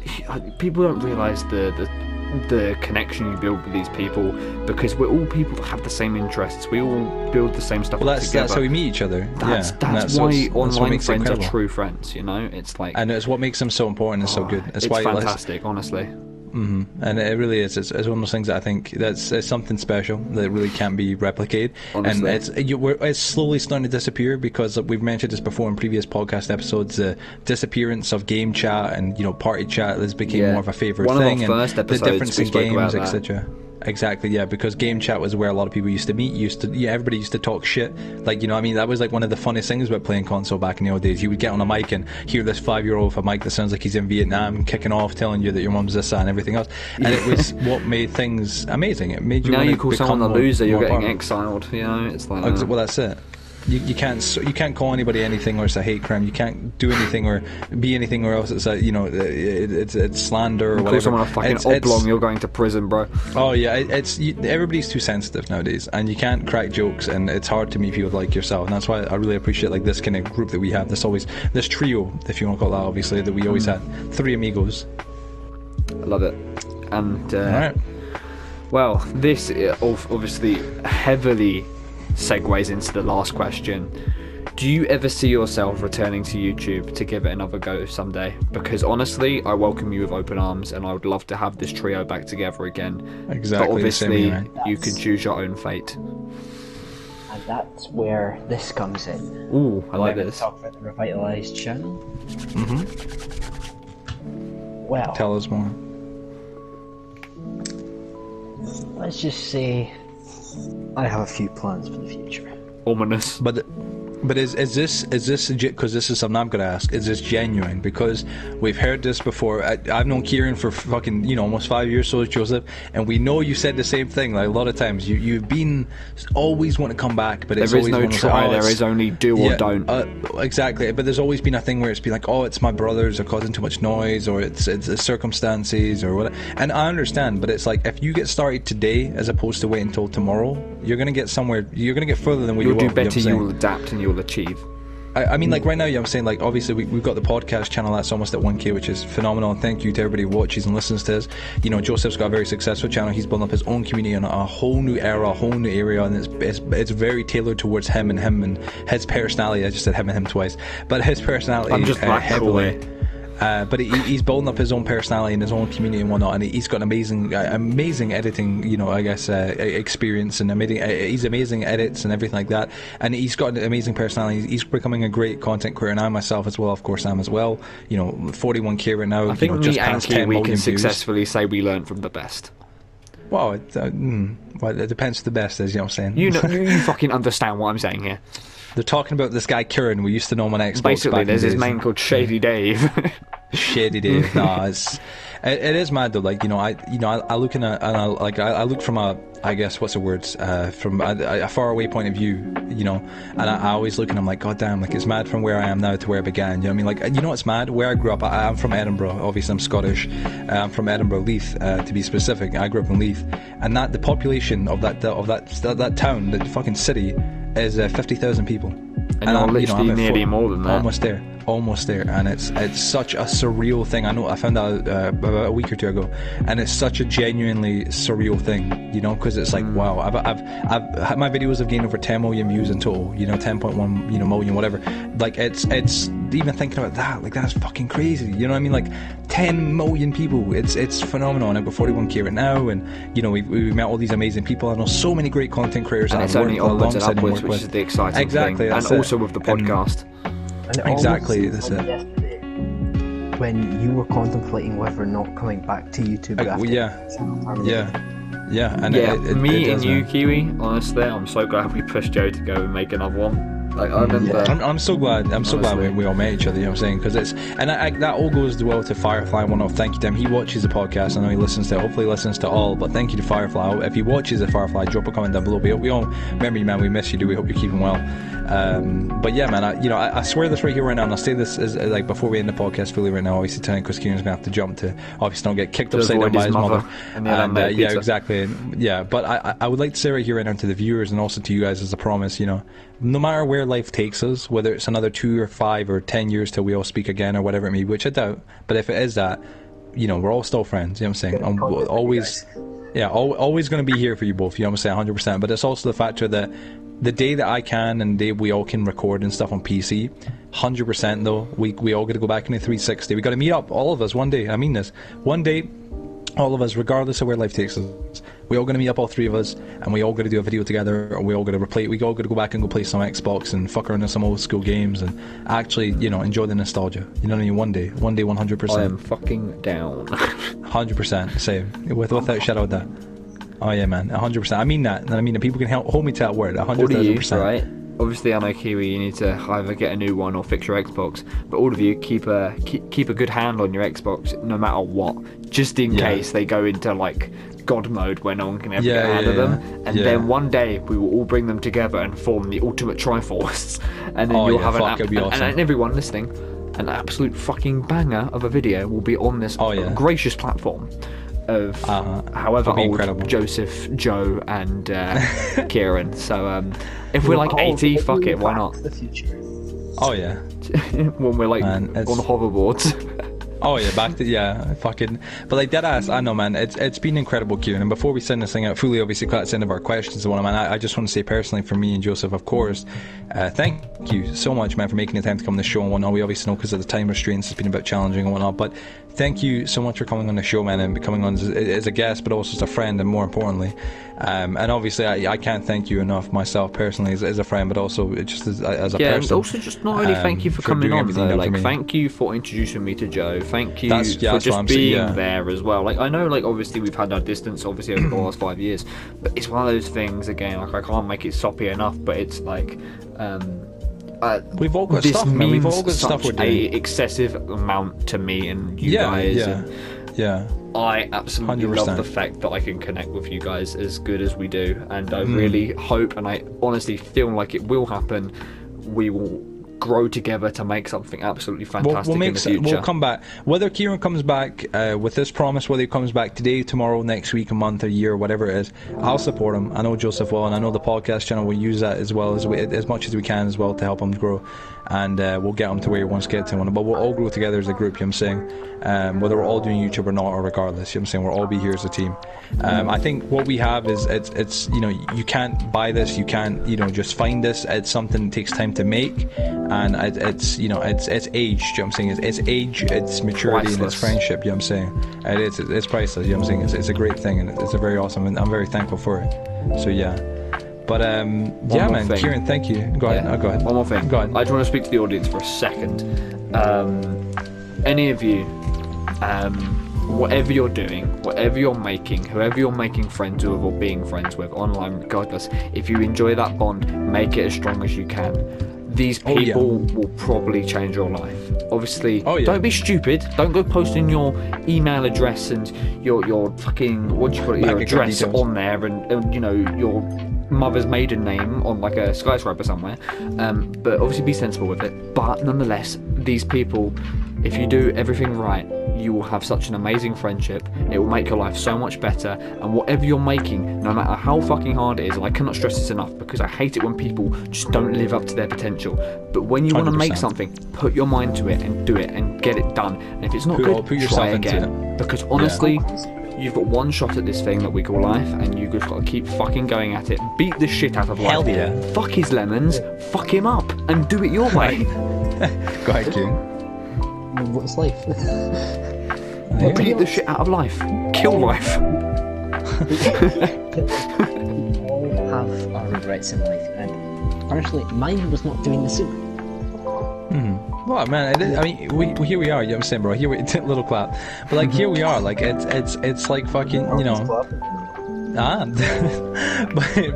people don't realise the connection you build with these people, because we're all people that have the same interests. We all build the same stuff together. That's how we meet each other. That's why online friends are true friends. You know, it's like, and it's what makes them so important and so good. It's fantastic, honestly. And it really is. It's one of those things that I think it's something special that really can't be replicated. Honestly. And it's slowly starting to disappear because we've mentioned this before in previous podcast episodes. The disappearance of game chat and party chat has become more of a favourite thing. One of our first episodes, the difference we in spoke games, about that. etc. Exactly, yeah, because game chat was where a lot of people used to meet. Everybody used to talk shit. Like, what I mean, that was like one of the funniest things about playing console back in the old days. You would get on a mic and hear this 5-year-old with a mic that sounds like he's in Vietnam, kicking off, telling you that your mum's this, that, and everything else. And it was what made things amazing. It made you. Now you call someone a loser, you're getting powerful. exiled. It's like Well, that's it. You can't call anybody anything, or it's a hate crime. You can't do anything or be anything, or else it's it's slander or call whatever. someone a fucking oblong, you're going to prison, bro. Oh yeah, everybody's too sensitive nowadays, and you can't crack jokes, and it's hard to meet people like yourself, and that's why I really appreciate like this kind of group that we have. This trio, if you want to call it that, obviously, that we always had. 3 amigos. I love it. And Alright. well, this obviously heavily segues into the last question. Do you ever see yourself returning to YouTube to give it another go someday? Because honestly, I welcome you with open arms, and I would love to have this trio back together again. Exactly. But obviously, the same, you can choose your own fate. And that's where this comes in. Ooh, I like We're going this. to talk about the revitalized channel. Well, Tell us more. let's just say I have a few plans for the future. Ominous. But is this because this is something I'm gonna ask? Is this genuine? Because we've heard this before. I've known Kieran for fucking almost 5 years. So has Joseph, and we know you said the same thing. Like a lot of times, you've been always want to come back, but it's There is always no one of those, try. There is only do or don't. Exactly. But there's always been a thing where it's been like, oh, it's my brothers are causing too much noise, or it's circumstances or whatever. And I understand, but it's like if you get started today as opposed to waiting until tomorrow, you're gonna get somewhere. You're gonna get further than where You'll you do better. You will adapt, and you'll achieve. I mean, like right now, I'm saying, like, obviously we've got the podcast channel that's almost at 1K, which is phenomenal. And thank you to everybody who watches and listens to us. Joseph's got a very successful channel. He's building up his own community in a whole new era, a whole new area, and it's very tailored towards him and his personality. I just said him and him twice, but his personality. I'm just heavily. But he's building up his own personality and his own community and whatnot, and he's got amazing editing, experience, and he's amazing edits and everything like that, and he's got an amazing personality. He's becoming a great content creator, and I myself as well, of course, am as well. 41K right now. I think just me and past Key, 10 we million can views. successfully say we learned from the best. Well, it depends who the best is. You know what I'm saying? You fucking understand what I'm saying here. They're talking about this guy Kieran. We used to know him on Xbox. Basically, back there's in the this days. man called Shady Dave. Shady Dave. No, it is mad though. Like I look in I look from I guess what's the words from a far away point of view, and I always look and I'm like, god damn, like it's mad from where I am now to where I began. You know what I mean? Like what's mad? Where I grew up, I'm from Edinburgh. Obviously, I'm Scottish. I'm from Edinburgh, Leith, to be specific. I grew up in Leith, and the population of that town, the fucking city, is 50,000 people. And you're literally nearly more than that. Almost there, and it's such a surreal thing. I know I found out about a week or two ago, and it's such a genuinely surreal thing, because it's like wow, I've my videos have gained over 10 million views in total, 10.1 million, whatever. Like it's even thinking about that, like that's fucking crazy. You know what I mean? Like 10 million people. It's phenomenal. And I've got 41K right now, and we've met all these amazing people. I know so many great content creators, and it's only upwards and upwards, which is the exciting thing. And also with the podcast. And exactly, that's it. Yesterday, when you were contemplating whether or not coming back to YouTube after and me and you, Kiwi, honestly, I'm so glad we pushed Joe to go and make another one. Like I remember, I'm so glad we all met each other. You know what I'm saying? Because that all goes well to Firefly. One off. Thank you to him. He watches the podcast. I know he listens to it. Hopefully, he listens to all. But thank you to Firefly. If he watches the Firefly, drop a comment down below. We all remember you, man. We miss you. We hope you're keeping well. But yeah, man. I swear this right here right now, and I'll say this as like before we end the podcast fully right now. Obviously, tonight, because Kieran's gonna have to jump to obviously not get kicked upside down by his mother. And exactly. Yeah, but I would like to say right here right now to the viewers and also to you guys as a promise. No matter where life takes us, whether it's another 2 or 5 or 10 years till we all speak again or whatever it may be, which I doubt, but if it is that, we're all still friends. You know what I'm saying? I'm always going to be here for you both. You know what I'm saying? 100%. But it's also the factor that the day that I can and the day we all can record and stuff on PC, 100% though, we all got to go back into 360. We got to meet up, all of us, one day. I mean this. One day, all of us, regardless of where life takes us, we all going to meet up, all three of us, and we all got to do a video together, or we all got to replay. We all got to go back and go play some Xbox and fuck around in some old school games and actually, enjoy the nostalgia. You know what I mean? One day, 100%. I am fucking down. 100%, same, without shadow of doubt. Oh yeah, man, 100%. I mean that, and I mean that people can hold me to that word. 100%. All of you, right? Obviously, I know Kiwi, you need to either get a new one or fix your Xbox. But all of you, keep a good hand on your Xbox, no matter what, just in case they go into like God mode where no one can ever get a hand of them. And then one day we will all bring them together and form the ultimate Triforce. And then you'll have awesome. and everyone listening, an absolute fucking banger of a video will be on this gracious platform of however old incredible. Joseph, Joe, and Kieran. So if we're like 80, fuck it, why not? The future. Oh yeah. When we're like on hoverboards. Oh yeah, fucking. But like deadass, I know, man. It's been incredible, Kieran. And before we send this thing out fully, obviously, that's the end of our questions. And man, I just want to say personally, for me and Joseph, of course, thank you so much, man, for making the time to come on the show and whatnot. We obviously know because of the time restraints, it's been a bit challenging and whatnot. But thank you so much for coming on the show, man, and coming on as a guest, but also as a friend, and more importantly. And obviously, I can't thank you enough myself personally as a friend, but also just as a person. Yeah, and also just not only thank you for coming on, though. Like, thank you for introducing me to Joe. Thank you for just being there as well. Like, I know, like, obviously we've had our distance, obviously, over the last 5 years, but it's one of those things, again, like, I can't make it soppy enough, but it's like, we've all got stuff, man. We've all got stuff we're doing. Excessive amount to me and you guys. Yeah. I absolutely 100%. Love the fact that I can connect with you guys as good as we do, and I really hope, and I honestly feel like it will happen, we will grow together to make something absolutely fantastic in the future. We'll come back. Whether Kieran comes back with this promise, whether he comes back today, tomorrow, next week, a month, a year, whatever it is, I'll support him. I know Joseph will, and I know the podcast channel will use that as well, as much as we can as well, to help him grow. And we'll get him to where he wants to get to. But we'll all grow together as a group, you know what I'm saying? Whether we're all doing YouTube or not, or regardless, you know what I'm saying? We'll all be here as a team. I think what we have is, it's you can't buy this, you can't, just find this. It's something that takes time to make, and it's age, you know what I'm saying? It's age, it's maturity, priceless. And it's friendship, you know what I'm saying? It's priceless, you know what I'm saying? It's a great thing, and it's a very awesome, and I'm very thankful for it. So yeah. But man, thing. Kieran, thank you. Go ahead. Go ahead. One more thing. Go ahead. I just want to speak to the audience for a second. Any of you, whatever you're doing, whatever you're making, whoever you're making friends with or being friends with online, regardless, if you enjoy that bond, make it as strong as you can. These people will probably change your life. Obviously, don't be stupid. Don't go posting your email address and your fucking your address on there and your mother's maiden name on like a skyscraper somewhere. But obviously be sensible with it. But nonetheless, these people, if you do everything right, you will have such an amazing friendship. It will make your life so much better, and whatever you're making, no matter how fucking hard it is, and I cannot stress this enough because I hate it when people just don't live up to their potential, but when you want to make something, put your mind to it and do it and get it done. And if it's not good, try again, because honestly, you've got one shot at this thing that we call life, and you've just got to keep fucking going at it. Beat the shit out of life. Hell yeah. Fuck his lemons, fuck him up, and do it your way. Go ahead, Kieran. What's life? Beat the shit out of life. Kill life. We all have our regrets in life, and personally, mine was not doing the same. Well, man, I mean, here we are. You know what I'm saying, bro? Here we little clap, but like here we are. Like it's like fucking,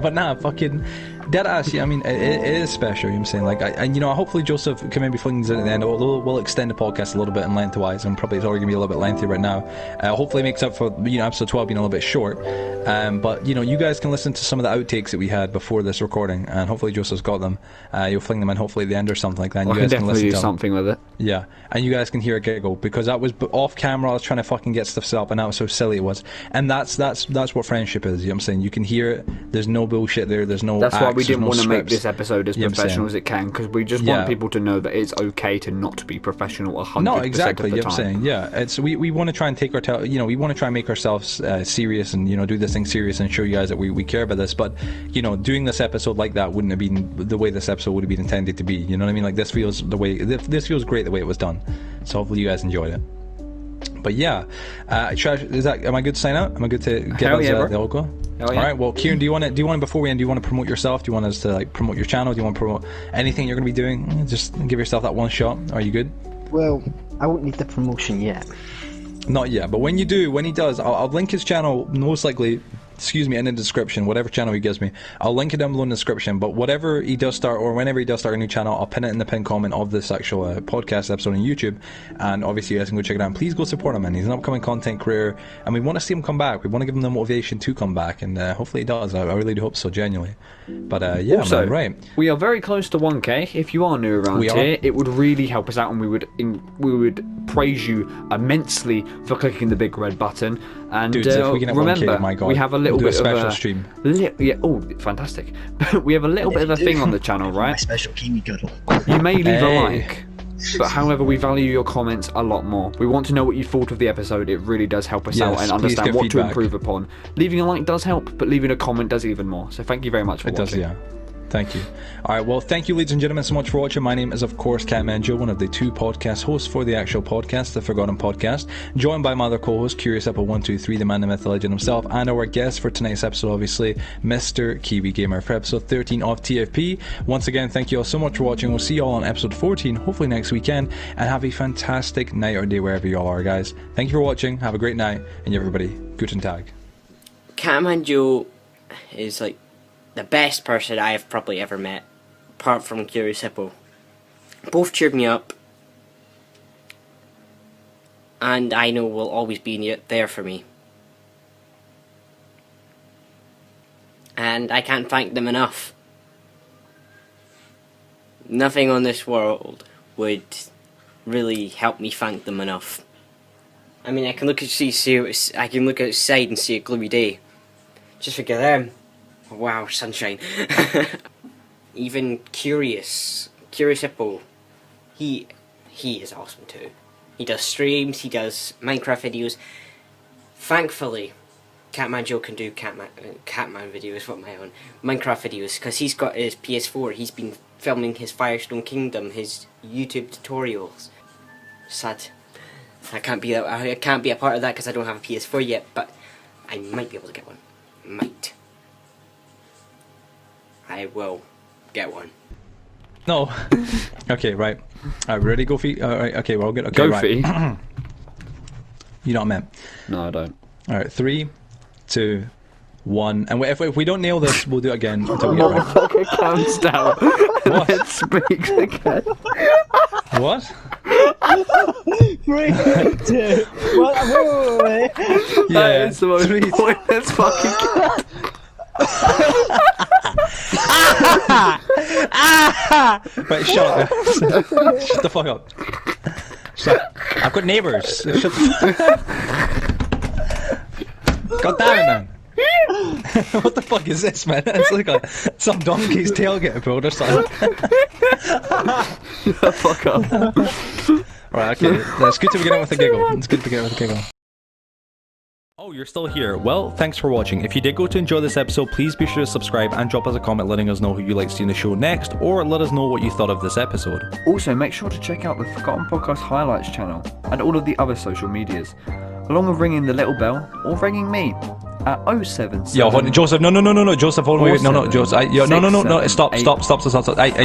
but nah, fucking. Dead ass, yeah. I mean, it is special. You know what I'm saying? Like, I hopefully Joseph can maybe fling these in at the end. We'll extend the podcast a little bit in lengthwise, and probably it's already gonna be a little bit lengthy right now. Hopefully, it makes up for episode 12 being a little bit short. But you guys can listen to some of the outtakes that we had before this recording, and hopefully Joseph's got them. You'll fling them in hopefully at the end or something like that. And you guys can listen to something with it. Yeah, and you guys can hear a giggle because that was off camera. I was trying to fucking get stuff set up, and that was so silly it was. And that's what friendship is. You know what I'm saying? You can hear it. There's no bullshit there. There's no. That's why we didn't want to scripts. Make this episode as professional as it can, because we just want people to know that it's okay to not be professional 100% No, exactly. of the You know what I'm saying? Yeah, it's we want to try and take our we want to try and make ourselves serious and do this thing serious and show you guys that we care about this. But doing this episode like that wouldn't have been the way this episode would have been intended to be. You know what I mean? Like this feels great the way it was done. So hopefully you guys enjoyed it. But yeah, am I good to sign out? Am I good to get Hell us yeah, bro. the logo? Hell yeah. All right. Well, Kieran, do you want to before we end? Do you want to promote yourself? Do you want us to like promote your channel? Do you want to promote anything you're going to be doing? Just give yourself that one shot. Are you good? Well, I won't need the promotion yet. Not yet, but when he does, I'll link his channel most likely, in the description, whatever channel he gives me. I'll link it down below in the description, but whatever he does start, or whenever he does start a new channel, I'll pin it in the pinned comment of this actual podcast episode on YouTube, and obviously you guys can go check it out. And please go support him, man. He's an upcoming content creator, and we want to see him come back. We want to give him the motivation to come back, and hopefully he does. I really do hope so, genuinely. But yeah, also, man, right. We are very close to 1K. If you are new around here, it would really help us out, and we would praise you immensely for clicking the big red button. And dude, if we can have remember, 1K, my God, we have a little bit special of a stream. Fantastic. We have a little bit of a thing on the channel, right? My special Kiwi cuddle. You may leave a like, but however, we value your comments a lot more. We want to know what you thought of the episode. It really does help us out and understand what to improve upon. Leaving a like does help, but leaving a comment does even more. So thank you very much for watching. It does, yeah. Thank you. Alright, well, thank you, ladies and gentlemen, so much for watching. My name is, of course, Catman Joe, one of the 2 podcast hosts for the actual podcast, The Forgotten Podcast, joined by my other co-host, Curious Apple 123, the man, the myth, the legend himself, and our guest for tonight's episode, obviously, Mr. Kiwi Gamer, for episode 13 of TFP. Once again, thank you all so much for watching. We'll see you all on episode 14, hopefully next weekend, and have a fantastic night or day wherever you all are, guys. Thank you for watching, have a great night, and everybody, Guten Tag. Catman Joe is like the best person I have probably ever met, apart from Curious Hippo. Both cheered me up, and I know will always be there for me. And I can't thank them enough. Nothing on this world would really help me thank them enough. I mean, I can look outside and see a gloomy day. Just forget them. Wow, sunshine. Even Curious Hippo, he is awesome too. He does streams, he does Minecraft videos. Thankfully, Catman Joe can do Catman videos, what am I on? Minecraft videos, because he's got his PS4, he's been filming his Firestone Kingdom, his YouTube tutorials. Sad. I can't be a part of that because I don't have a PS4 yet, but I might be able to get one. Might. I will get one. No. Okay, right. Alright, ready? Go feet. Alright, okay, we're all good. Okay, Go right. feet. You know what I meant. No, I don't. Alright, 3, 2, 1. And if we don't nail this, we'll do it again until we get it right. Motherfucker counts down. What? It speaks again. What? 3, 2, 1. Wait. Yeah, It's the most pointless fucking Right, shut up. Shut the fuck up. I've got neighbours. Shut God damn it, man. What the fuck is this, man? It's like some donkey's tail getting pulled or something. Shut the fuck up. Right, okay. It's good to begin with a giggle. It's good to begin with a giggle. Oh, you're still here. Well, thanks for watching. If you did go to enjoy this episode, please be sure to subscribe and drop us a comment letting us know who you'd like to see in the show next, or let us know what you thought of this episode. Also, make sure to check out the Forgotten Podcast Highlights channel and all of the other social medias, along with ringing the little bell or ringing me at 077. Yo, Joseph, no, Joseph, hold on, wait, no, Joseph, no, stop.